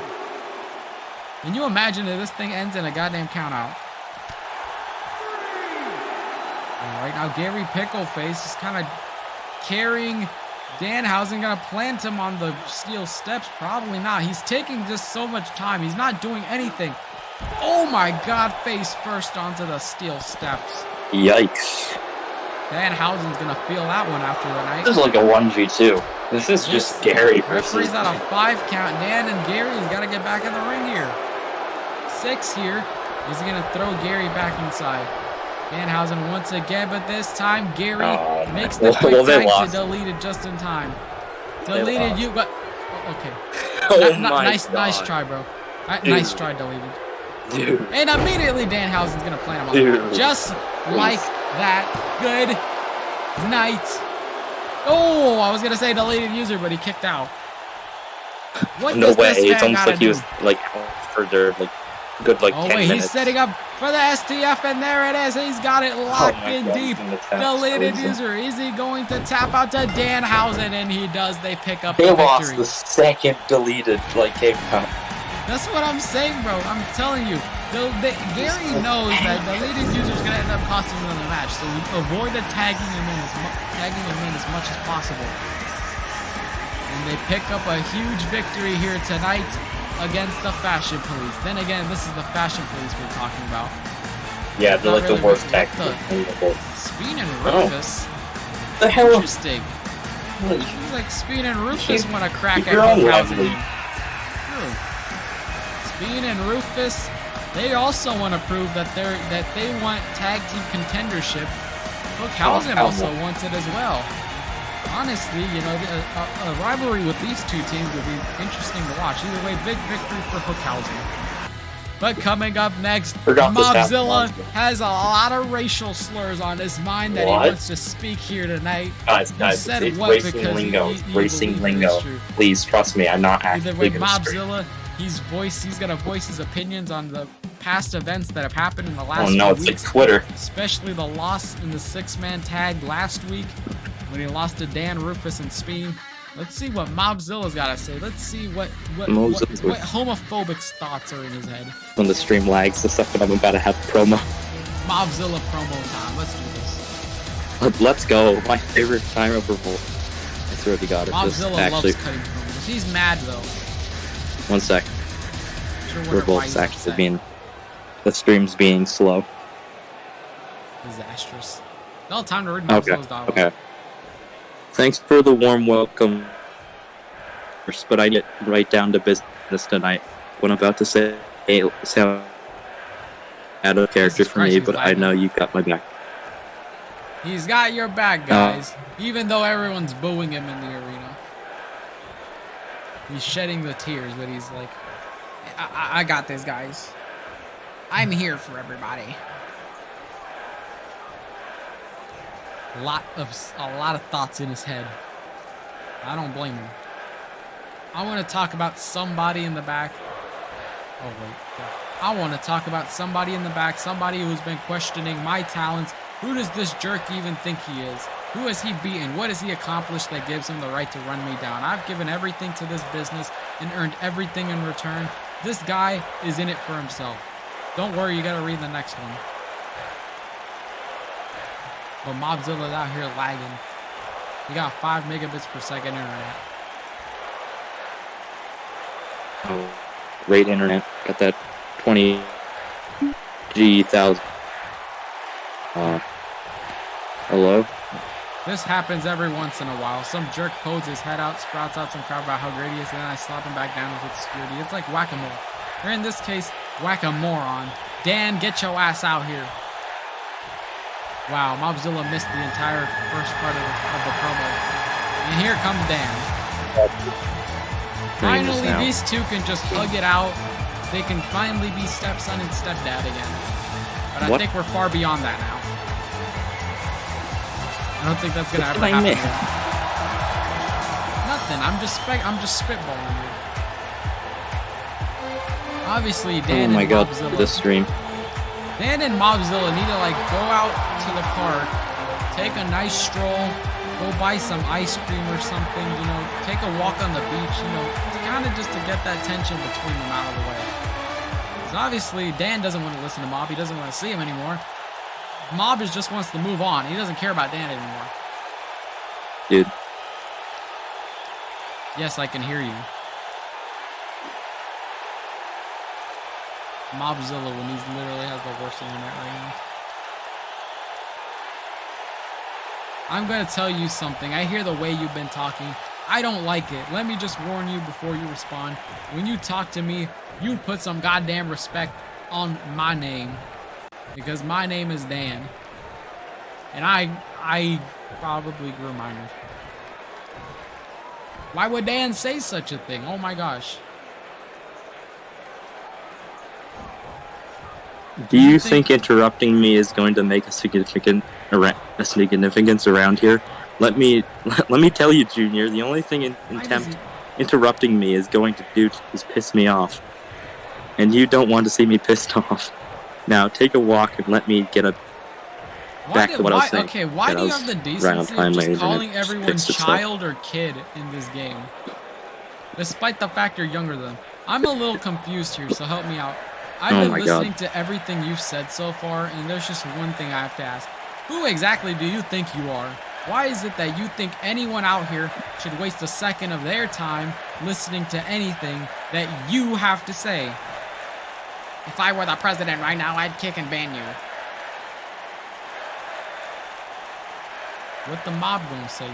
Speaker 1: Can you imagine if this thing ends in a goddamn count out? Alright, now Gary Pickleface is kind of carrying Danhausen, gonna plant him on the steel steps. Probably not. He's taking just so much time. He's not doing anything. Oh my god, face first onto the steel steps.
Speaker 3: Yikes!
Speaker 1: Danhausen's gonna feel that one after the night.
Speaker 3: This is like a 1v2. This is just Gary versus.
Speaker 1: Referee's at a 5 count. Dan and Gary's gotta get back in the ring here. 6 here. He's gonna throw Gary back inside. Danhausen once again, but this time Gary makes the quick
Speaker 3: they
Speaker 1: tag to
Speaker 3: lost.
Speaker 1: delete it just in time.
Speaker 3: They
Speaker 1: Deleted
Speaker 3: lost.
Speaker 1: you, but okay.
Speaker 3: Oh
Speaker 1: N-
Speaker 3: my
Speaker 1: nice,
Speaker 3: god!
Speaker 1: nice try, bro.
Speaker 3: Dude.
Speaker 1: Nice try, deleted.
Speaker 3: Dude.
Speaker 1: And immediately Danhausen's gonna plant him on the
Speaker 3: Dude.
Speaker 1: mat. Just like that. Good night. Oh, I was gonna say deleted user, but he kicked out. What
Speaker 3: No
Speaker 1: does
Speaker 3: way!
Speaker 1: this
Speaker 3: It's
Speaker 1: guy
Speaker 3: almost
Speaker 1: gotta
Speaker 3: like he was
Speaker 1: do?
Speaker 3: like for their good 10
Speaker 1: Oh wait,
Speaker 3: minutes.
Speaker 1: he's setting up for the STF, and there it is. He's got it locked
Speaker 3: my
Speaker 1: in
Speaker 3: God,
Speaker 1: deep.
Speaker 3: he's gonna tap
Speaker 1: Deleted
Speaker 3: crazy.
Speaker 1: user. Is he going to tap out to Danhausen? And he does. They pick up
Speaker 3: They
Speaker 1: the
Speaker 3: lost
Speaker 1: victory.
Speaker 3: the second deleted came out.
Speaker 1: That's what I'm saying, bro. I'm telling you. Gary knows that deleted user is going to end up costing him the match, so we avoid tagging him in as much as possible. And they pick up a huge victory here tonight against the Fashion Police. Then again, this is the Fashion Police we're talking about.
Speaker 3: Yeah, they're
Speaker 1: Not
Speaker 3: like
Speaker 1: really
Speaker 3: the worst
Speaker 1: what
Speaker 3: tag
Speaker 1: the-
Speaker 3: team in the world.
Speaker 1: Speen and
Speaker 3: Oh.
Speaker 1: Rufus.
Speaker 3: The hell?
Speaker 1: Interesting. Seems like Speen and Rufus want to crack
Speaker 3: keep
Speaker 1: at
Speaker 3: your own
Speaker 1: Hookhausen.
Speaker 3: rivalry.
Speaker 1: True. Speen and Rufus, they also want to prove that they want tag team contendership. Hookhausen also wants it as well. Honestly, you know, a rivalry with these two teams would be interesting to watch. Either way, big victory for Hookhausen. But coming up next,
Speaker 3: Forgot this happened.
Speaker 1: Mobzilla has a lot of racial slurs on his mind that
Speaker 3: What?
Speaker 1: he wants to speak here tonight.
Speaker 3: Guys,
Speaker 1: said
Speaker 3: it's
Speaker 1: what
Speaker 3: racing
Speaker 1: because
Speaker 3: lingo.
Speaker 1: he
Speaker 3: It's racing
Speaker 1: believed it is
Speaker 3: lingo.
Speaker 1: true.
Speaker 3: Please trust me, I'm not
Speaker 1: Either
Speaker 3: actually
Speaker 1: way,
Speaker 3: gonna scream.
Speaker 1: Mobzilla, he's gonna voice his opinions on the past events that have happened in the last
Speaker 3: Oh no,
Speaker 1: few
Speaker 3: it's like
Speaker 1: weeks,
Speaker 3: Twitter.
Speaker 1: especially the loss in the 6-man tag last week when he lost to Dan, Rufus, and Speen. Let's see what Mobzilla's got to say. Let's see what homophobic thoughts are in his head.
Speaker 3: When the stream lags, the stuff that I'm about to have promo.
Speaker 1: Mobzilla promo time. Let's do this.
Speaker 3: Let's go. My favorite time of Revolt. I swear to God, if this
Speaker 1: Mobzilla
Speaker 3: actually.
Speaker 1: loves cutting promos. He's mad though.
Speaker 3: One sec.
Speaker 1: Sure wonder why
Speaker 3: Revolt's
Speaker 1: he's
Speaker 3: actually
Speaker 1: upset.
Speaker 3: being. The stream's being slow.
Speaker 1: Disastrous. No time to read
Speaker 3: Okay.
Speaker 1: Mobzilla's dialogue.
Speaker 3: Okay. Thanks for the warm welcome. But I get right down to business tonight. What I'm about to say sound out of character
Speaker 1: Jesus
Speaker 3: for me,
Speaker 1: Christ,
Speaker 3: but
Speaker 1: he's
Speaker 3: I
Speaker 1: lagging.
Speaker 3: know you got my back.
Speaker 1: He's got your back, guys. Even though everyone's booing him in the arena. He's shedding the tears, but he's like, I got this, guys. I'm here for everybody. A lot of thoughts in his head. I don't blame him. I want to talk about somebody in the back. Oh, wait. Yeah. I want to talk about somebody in the back, somebody who's been questioning my talents. Who does this jerk even think he is? Who has he beaten? What has he accomplished that gives him the right to run me down? I've given everything to this business and earned everything in return. This guy is in it for himself. Don't worry, you gotta read the next one. But Mobzilla's out here lagging. He got 5 megabits per second internet.
Speaker 3: Oh, great internet. Got that 20 G,000. Hello?
Speaker 1: This happens every once in a while. Some jerk pulls his head out, sprouts out some crap about how great he is, and then I slap him back down with security. It's like whack-a-mole. Or in this case, whack-a-moron. Dan, get your ass out here. Wow, Mobzilla missed the entire first part of the promo. And here comes Dan. Finally, these two can just hug it out. They can finally be stepson and stepdad again. But I think we're far beyond that now. I don't think that's gonna ever happen again. Nothing. I'm just spitballing here. Obviously, Dan and Mobzilla.
Speaker 3: This stream.
Speaker 1: Dan and Mobzilla need to go out to the park, take a nice stroll, go buy some ice cream or something. Take a walk on the beach. Kind of just to get that tension between them out of the way. Because obviously, Dan doesn't want to listen to Mob. He doesn't want to see him anymore. Mob just wants to move on. He doesn't care about Dan anymore.
Speaker 3: Dude.
Speaker 1: Yes, I can hear you. Mobzilla when he literally has the worst internet right now. I'm going to tell you something. I hear the way you've been talking. I don't like it. Let me just warn you before you respond. When you talk to me, you put some goddamn respect on my name. Because my name is Dan. And I probably grew minors. Why would Dan say such a thing? Oh my gosh.
Speaker 3: Do you think interrupting me is going to make a significance around here? Let me tell you, Junior. The only thing interrupting me is going to do is piss me off, and you don't want to see me pissed off. Now take a walk and let me get back to what I was saying.
Speaker 1: Okay, why do you have the decency of just calling everyone child or kid in this game, despite the fact you're younger than them? I'm a little confused here, so help me out. I've been listening to everything you've said so far, and there's just one thing I have to ask. Who exactly do you think you are? Why is it that you think anyone out here should waste a second of their time listening to anything that you have to say?
Speaker 4: If I were the president right now, I'd kick and ban you.
Speaker 1: What the mob gonna say?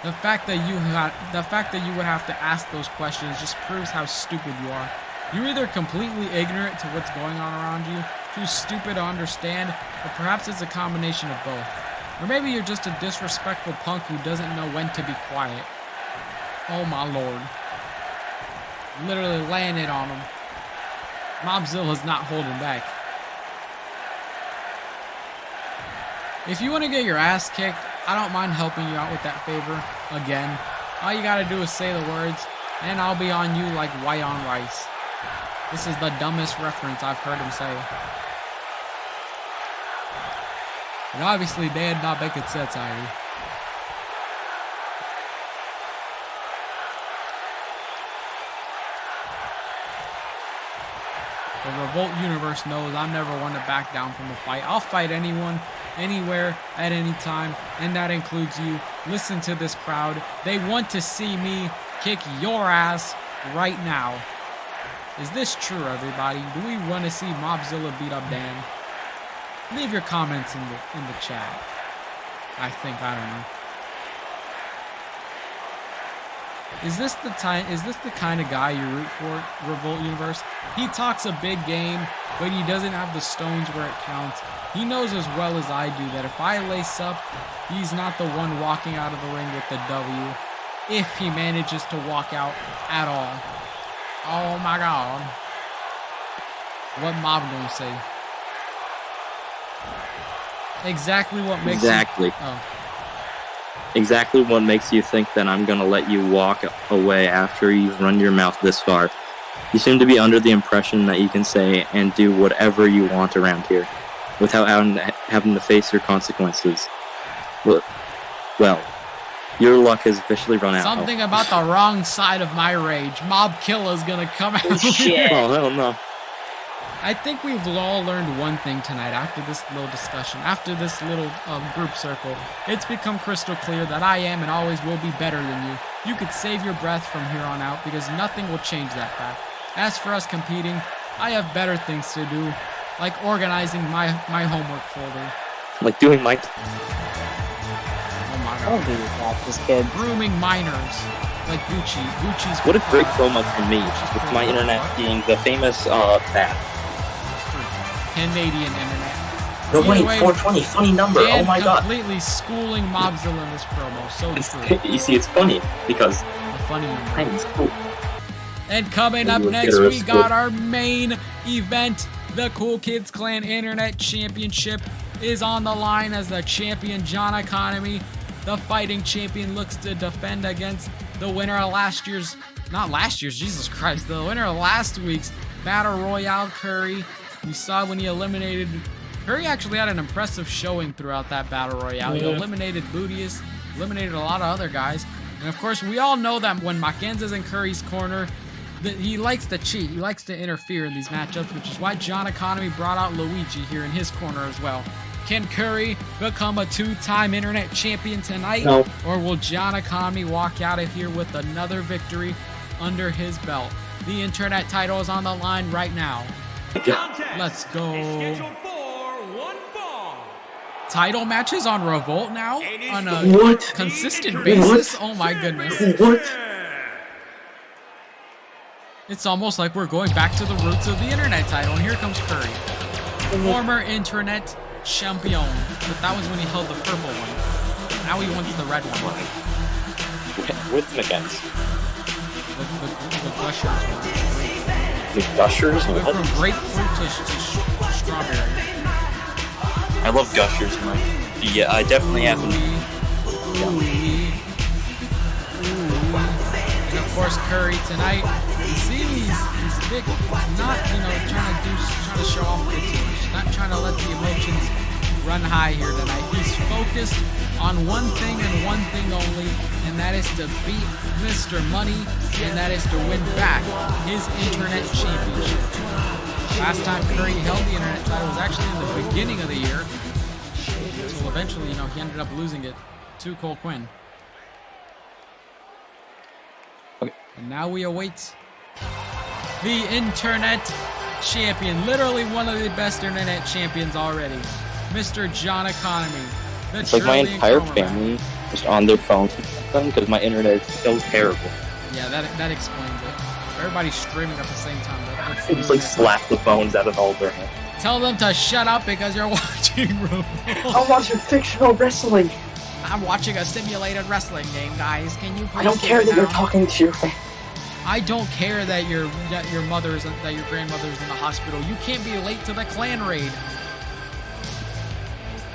Speaker 1: The fact that you would have to ask those questions just proves how stupid you are. You're either completely ignorant to what's going on around you, too stupid to understand, or perhaps it's a combination of both. Or maybe you're just a disrespectful punk who doesn't know when to be quiet. Oh my lord. Literally laying it on him. Mobzilla's not holding back. If you want to get your ass kicked, I don't mind helping you out with that favor. Again, all you gotta do is say the words, and I'll be on you like white on rice. This is the dumbest reference I've heard him say. And obviously, Dan not making sense either. The Revolt universe knows I'm never one to back down from a fight. I'll fight anyone, anywhere, at any time, and that includes you. Listen to this crowd. They want to see me kick your ass right now. Is this true, everybody? Do we want to see Mobzilla beat up Dan? Leave your comments in the chat. I don't know. Is this the kind of guy you root for, Revolt Universe? He talks a big game, but he doesn't have the stones where it counts. He knows as well as I do that if I lace up, he's not the one walking out of the ring with the W. If he manages to walk out at all. Oh my god. What Mob gonna say? Exactly what makes
Speaker 3: Exactly what makes you think that I'm gonna let you walk away after you've run your mouth this far. You seem to be under the impression that you can say and do whatever you want around here, without having to face your consequences. Well, your luck has officially run out.
Speaker 1: Something about the wrong side of my rage. Mob Killa's gonna come out.
Speaker 5: Shit.
Speaker 3: Oh, hell no.
Speaker 1: I think we've all learned one thing tonight after this little discussion, after this little group circle. It's become crystal clear that I am and always will be better than you. You could save your breath from here on out because nothing will change that fact. As for us competing, I have better things to do, like organizing my homework folder.
Speaker 3: Like doing my...
Speaker 1: Oh my
Speaker 5: I don't
Speaker 1: god.
Speaker 5: do that, this kid.
Speaker 1: Grooming minors, like Gucci. Gucci's...
Speaker 3: What a great promo for me, with my internet being the famous, that.
Speaker 1: Canadian internet.
Speaker 3: No,
Speaker 1: Either
Speaker 3: wait,
Speaker 1: way,
Speaker 3: 420, funny number, oh
Speaker 1: Dan
Speaker 3: my god.
Speaker 1: completely schooling Mobzilla in this promo, so true.
Speaker 3: You see, it's funny, because
Speaker 1: A funny number.
Speaker 3: I'm cool.
Speaker 1: And coming up
Speaker 2: Maybe we'll
Speaker 1: next,
Speaker 2: get a
Speaker 1: we got our main event. The Kool Kids Klan Internet Championship is on the line as the champion, John Economy, the fighting champion, looks to defend against the winner of Jesus Christ, the winner of last week's Battle Royale, Curry. You saw when he eliminated... Curry actually had an impressive showing throughout that Battle Royale. He eliminated Bootius, eliminated a lot of other guys. And of course, we all know that when Mackenzie's in Curry's corner, that he likes to cheat. He likes to interfere in these matchups, which is why John Economy brought out Luigi here in his corner as well. Can Curry become a two-time internet champion tonight?
Speaker 3: No.
Speaker 1: Or will John Economy walk out of here with another victory under his belt? The internet title is on the line right now. Let's go.
Speaker 6: Is scheduled for one fall.
Speaker 1: Title matches on Revolt now? On a
Speaker 3: What?
Speaker 1: consistent basis? Oh my goodness.
Speaker 3: What?
Speaker 1: It's almost like we're going back to the roots of the internet title. And here comes Curry. Former internet champion. But that was when he held the purple one. Now he wants the red one.
Speaker 3: With him against?
Speaker 1: The Gushers one.
Speaker 3: The Gushers?
Speaker 1: Went
Speaker 3: What?
Speaker 1: from grapefruit to strawberry.
Speaker 3: I love Gushers, man. Yeah, I definitely haven't.
Speaker 1: And of course, Curry tonight. You see, he's big, not trying to show off too much. Not trying to let the emotions run high here tonight. He's focused on one thing and one thing only, and that is to beat Mr. Money, and that is to win back his internet championship. Last time Curry held the internet title was actually in the beginning of the year. So eventually, he ended up losing it to Cole Quinn.
Speaker 3: Okay.
Speaker 1: And now we await the internet champion, literally one of the best internet champions already, Mr. John Economy.
Speaker 3: It's like my entire family just on their phones because my internet is so terrible.
Speaker 1: Yeah, that explains it. Everybody's streaming at the same time. That's
Speaker 3: They just like slap the phones out of all their hands.
Speaker 1: Tell them to shut up because you're watching Revolt.
Speaker 3: I'm watching fictional wrestling.
Speaker 1: I'm watching a simulated wrestling game, guys. Can you please
Speaker 3: I don't
Speaker 1: keep
Speaker 3: care
Speaker 1: it
Speaker 3: that you're
Speaker 1: down?
Speaker 3: talking to your family.
Speaker 1: I don't care that your mother's that your grandmother's in the hospital. You can't be late to the clan raid.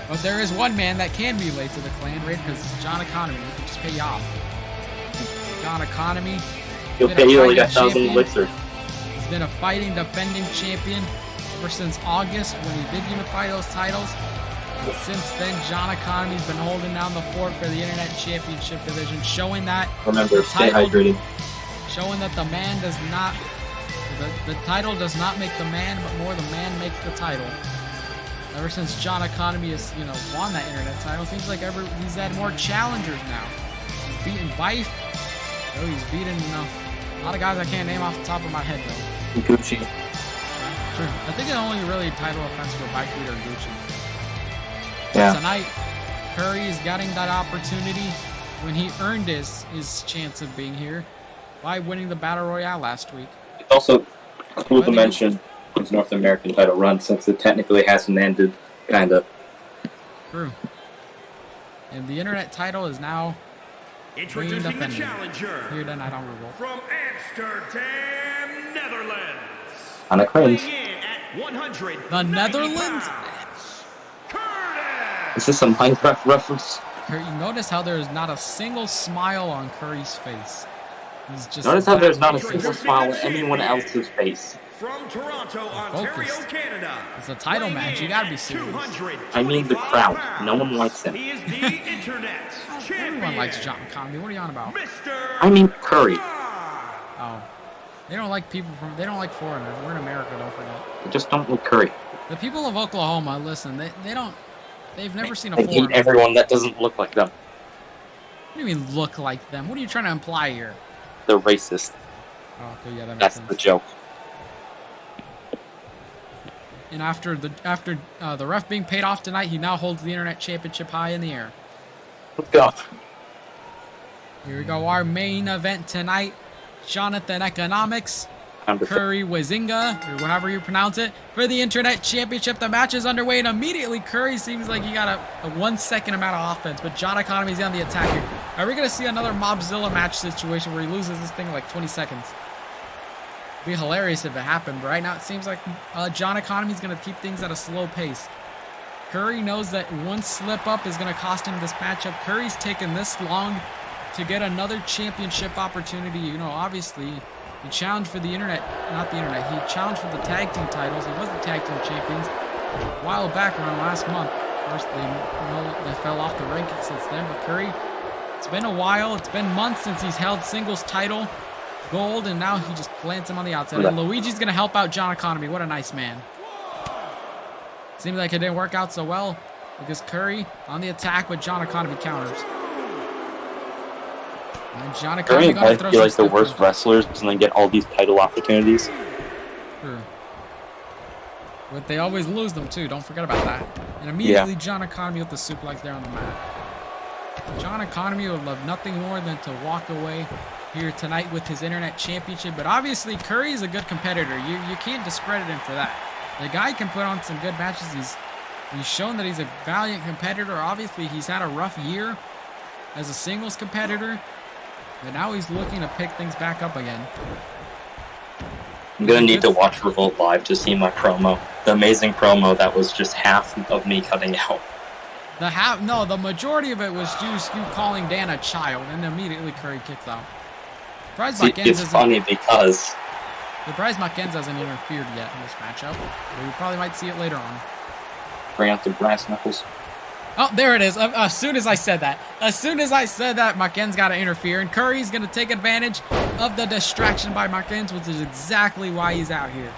Speaker 1: But there is one man that can be late to the clan raid because it's John Economy. He can just pay you off. John Economy.
Speaker 3: He'll
Speaker 1: been
Speaker 3: pay
Speaker 1: a
Speaker 3: you like
Speaker 1: fighting
Speaker 3: 1,000
Speaker 1: champion.
Speaker 3: elixir.
Speaker 1: He's been a fighting, defending champion ever since August when he did unify those titles. And since then, John Economy's been holding down the fort for the Internet Championship division, showing that
Speaker 2: Remember, stay
Speaker 1: title-
Speaker 2: hydrated.
Speaker 1: showing that the man does not, the title does not make the man, but more the man makes the title. Ever since John Economy has, won that internet title, seems like he's had more challengers now. He's beaten Bife. Oh, he's beaten, a lot of guys I can't name off the top of my head, though.
Speaker 3: Gucci.
Speaker 1: True. I think the only really title offense were Bife or Gucci.
Speaker 3: Yeah.
Speaker 1: Tonight, Curry is getting that opportunity when he earned his chance of being here by winning the Battle Royale last week.
Speaker 2: It's also cool to mention his North American title run since it technically hasn't ended, kinda.
Speaker 1: True. And the internet title is now
Speaker 6: Introducing the
Speaker 1: defending
Speaker 6: challenger
Speaker 1: here tonight on Revolt.
Speaker 6: from Amsterdam, Netherlands.
Speaker 2: On a cringe.
Speaker 6: Weighing in at 190
Speaker 1: The Netherlands?
Speaker 6: pounds, Curtis.
Speaker 2: Is this a Minecraft reference?
Speaker 1: You notice how there is not a single smile on Curry's face. He's just
Speaker 3: Notice how there's not a
Speaker 1: focused.
Speaker 3: single smile on anyone else's face.
Speaker 6: From Toronto, Ontario,
Speaker 1: Focused.
Speaker 6: Canada.
Speaker 1: It's a title match. You gotta be serious.
Speaker 6: 225
Speaker 3: I mean the crowd. No one likes him.
Speaker 6: He is the internet champion.
Speaker 1: Everyone likes John Conley. What are you on about?
Speaker 6: Mr.
Speaker 3: I mean Curry.
Speaker 1: Oh. They don't like people from. They don't like foreigners. We're in America, don't forget.
Speaker 3: I just don't like Curry.
Speaker 1: The people of Oklahoma, listen, they don't. They've never seen a
Speaker 3: I hate
Speaker 1: foreigner.
Speaker 3: everyone that doesn't look like them.
Speaker 1: What do you mean look like them? What are you trying to imply here?
Speaker 3: They're racist.
Speaker 1: Oh, okay, yeah, that makes
Speaker 3: That's
Speaker 1: sense.
Speaker 3: the joke.
Speaker 1: And after the ref being paid off tonight, he now holds the internet championship high in the air.
Speaker 3: Let's go.
Speaker 1: Here we go, our main event tonight. Jonathan Economics,
Speaker 3: Number
Speaker 1: Curry Wizinga, or however you pronounce it, for the internet championship. The match is underway, and immediately Curry seems like he got a 1 second amount of offense, but John Economy's on the attack here. Are we gonna see another Mobzilla match situation where he loses this thing in like 20 seconds? It'd be hilarious if it happened, but right now it seems like John Economy's gonna keep things at a slow pace. Curry knows that one slip up is gonna cost him this matchup. Curry's taken this long to get another championship opportunity. You know, obviously, he challenged for the internet, not the internet, he challenged for the tag team titles. He was the tag team champions a while back, around last month. Of course, they fell off the rankings since then, but Curry, it's been a while, it's been months since he's held singles title gold, and now he just plants him on the outside. And Luigi's gonna help out John Economy. What a nice man. Seems like it didn't work out so well because Curry on the attack, but John Economy counters. And John
Speaker 3: Curry
Speaker 1: Economy
Speaker 3: and
Speaker 1: gonna
Speaker 3: Beth
Speaker 1: throw
Speaker 3: be
Speaker 1: some
Speaker 3: like the
Speaker 1: stiff
Speaker 3: worst
Speaker 1: punches.
Speaker 3: wrestlers and then get all these title opportunities.
Speaker 1: True. But they always lose them too. Don't forget about that. And immediately John Economy with the suplex there on the mat. John Economy would love nothing more than to walk away here tonight with his internet championship. But obviously Curry is a good competitor. You can't discredit him for that. The guy can put on some good matches. He's shown that he's a valiant competitor. Obviously he's had a rough year as a singles competitor. But now he's looking to pick things back up again.
Speaker 3: I'm gonna need to watch Revolt live to see my promo. The amazing promo that was just half of me cutting out.
Speaker 1: The majority of it was just you calling Dan a child, and immediately Curry kicks out. Surprised
Speaker 3: It's funny because
Speaker 1: Mackenzie hasn't interfered yet in this matchup. But we probably might see it later on.
Speaker 3: bring out the brass knuckles.
Speaker 1: Oh, there it is. As soon as I said that, Mackenzie got to interfere, and Curry's going to take advantage of the distraction by Mackenzie, which is exactly why he's out here.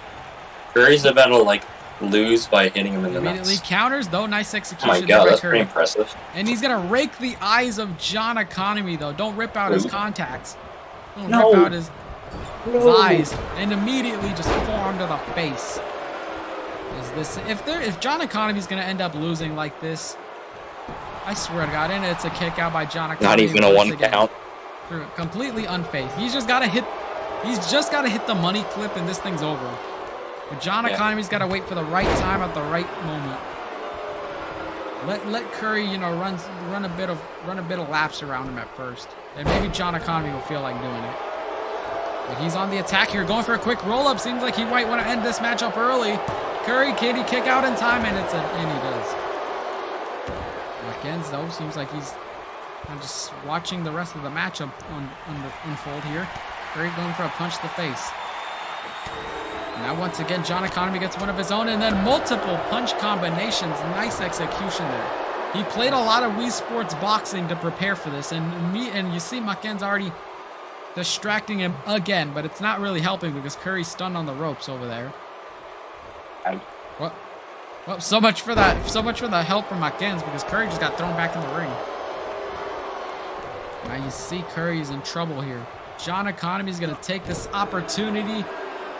Speaker 2: Curry's about to lose by hitting him in the
Speaker 1: Immediately
Speaker 2: nuts.
Speaker 1: counters, though. Nice
Speaker 2: Oh
Speaker 1: execution
Speaker 2: my
Speaker 1: there
Speaker 2: god,
Speaker 1: by
Speaker 2: that's
Speaker 1: Curry.
Speaker 2: pretty impressive.
Speaker 1: And he's going to rake the eyes of John Economy, though. Don't rip out his contacts. Don't
Speaker 2: No.
Speaker 1: rip out his eyes. And immediately just forearm to the face. If John Economy's going to end up losing like this, I swear to God, and it's a kick out by John Economy.
Speaker 3: Not even a
Speaker 1: once
Speaker 3: one
Speaker 1: again.
Speaker 3: count.
Speaker 1: Completely unfazed. He's just got to hit the money clip and this thing's over. But John Economy's got to wait for the right time at the right moment. Let Curry, run a bit of laps around him at first, and maybe John Economy will feel like doing it. But he's on the attack here, going for a quick roll-up. Seems like he might want to end this matchup early. Curry, can he kick out in time? And he does. Mackenzie, though, seems like he's kind of just watching the rest of the matchup unfold here. Curry going for a punch to the face. And now once again, John Economy gets one of his own, and then multiple punch combinations. Nice execution there. He played a lot of Wii Sports boxing to prepare for this, and you see Mackenzie already distracting him again, but it's not really helping because Curry's stunned on the ropes over there. What? Well, so much for that. So much for the help from Mackenzie because Curry just got thrown back in the ring. Now you see Curry's in trouble here. John Economy's going to take this opportunity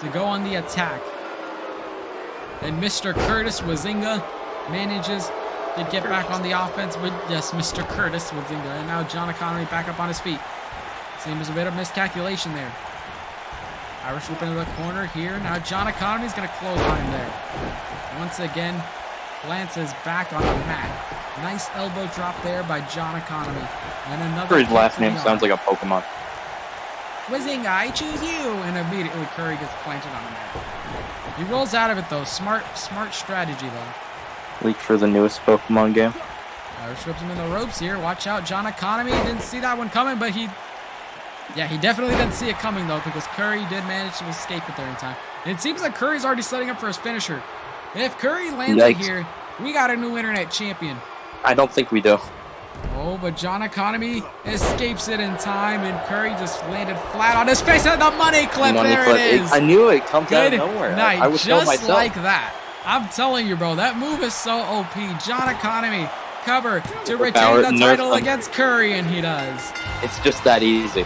Speaker 1: to go on the attack. And Mr. Curtis Wizinga manages to get back on the offense with, Mr. Curtis Wizinga. And now John Economy back up on his feet. Seems a bit of miscalculation there. Irish whip into the corner here. Now John Economy's going to close on him there. Once again, glances back on the mat. Nice elbow drop there by John Economy. And another.
Speaker 3: His last name sounds like a Pokemon.
Speaker 1: Wizinga, I choose you! And immediately Curry gets planted on the mat. He rolls out of it though. Smart strategy though.
Speaker 3: Leak for the newest Pokemon game.
Speaker 1: Irish whips him in the ropes here. Watch out, John Economy. Didn't see that one coming, but he Yeah, he definitely didn't see it coming, though, because Curry did manage to escape it there in time. And it seems like Curry's already setting up for his finisher. If Curry lands it here, we got a new internet champion.
Speaker 3: I don't think we do.
Speaker 1: Oh, but John Economy escapes it in time, and Curry just landed flat on his face, and the money clip, there it is.
Speaker 3: I knew it comes
Speaker 1: Good
Speaker 3: out of nowhere.
Speaker 1: night,
Speaker 3: I would know
Speaker 1: just
Speaker 3: myself.
Speaker 1: like that. I'm telling you, bro, that move is so OP. John Economy cover to retain the title against Curry, and he does.
Speaker 3: It's just that easy.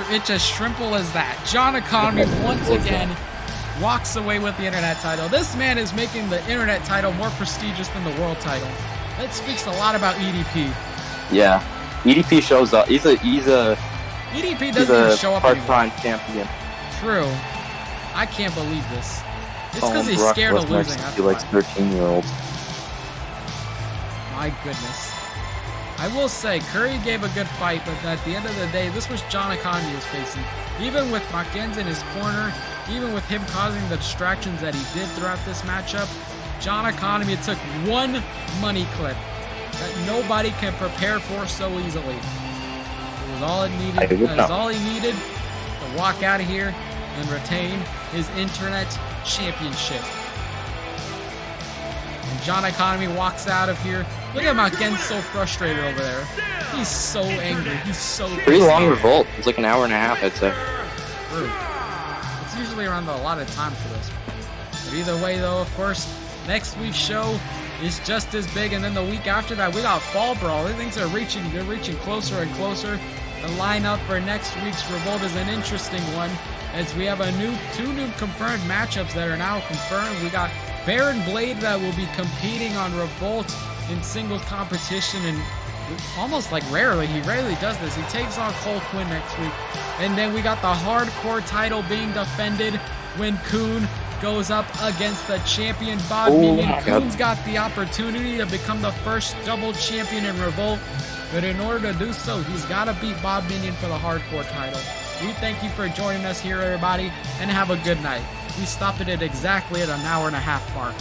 Speaker 1: It's as simple as that. John Economy once again walks away with the internet title. This man is making the internet title more prestigious than the world title. That speaks a lot about EDP.
Speaker 3: Yeah, EDP shows up. He's a
Speaker 1: EDP doesn't even show up anymore.
Speaker 3: part-time champion.
Speaker 1: True. I can't believe this. It's because he's scared of losing. That's
Speaker 3: he likes 13-year-olds.
Speaker 1: My goodness. I will say, Curry gave a good fight, but at the end of the day, this was John Economy he was facing. Even with Mackenzie in his corner, even with him causing the distractions that he did throughout this matchup, John Economy took one money clip that nobody can prepare for so easily. It was all it needed. That was all he needed to walk out of here and retain his internet championship. And John Economy walks out of here. Look at Mackenzie so frustrated over there. He's so angry. He's so
Speaker 3: pretty long revolt. It's like an hour and a half, I'd say.
Speaker 1: True. It's usually around the allotted time for this. But either way, though, of course, next week's show is just as big, and then the week after that, we got Fall Brawl. Things are reaching closer and closer. The lineup for next week's Revolt is an interesting one, as we have two new confirmed matchups that are now confirmed. We got Baron Blade that will be competing on Revolt in singles competition, and almost like rarely, he rarely does this. He takes on Cole Quinn next week. And then we got the hardcore title being defended when Coon goes up against the champion Bob Minion. Coon's got the opportunity to become the first double champion in Revolt, but in order to do so, he's got to beat Bob Minion for the hardcore title. We thank you for joining us here, everybody, and have a good night. We stopped it at exactly at an hour and a half mark.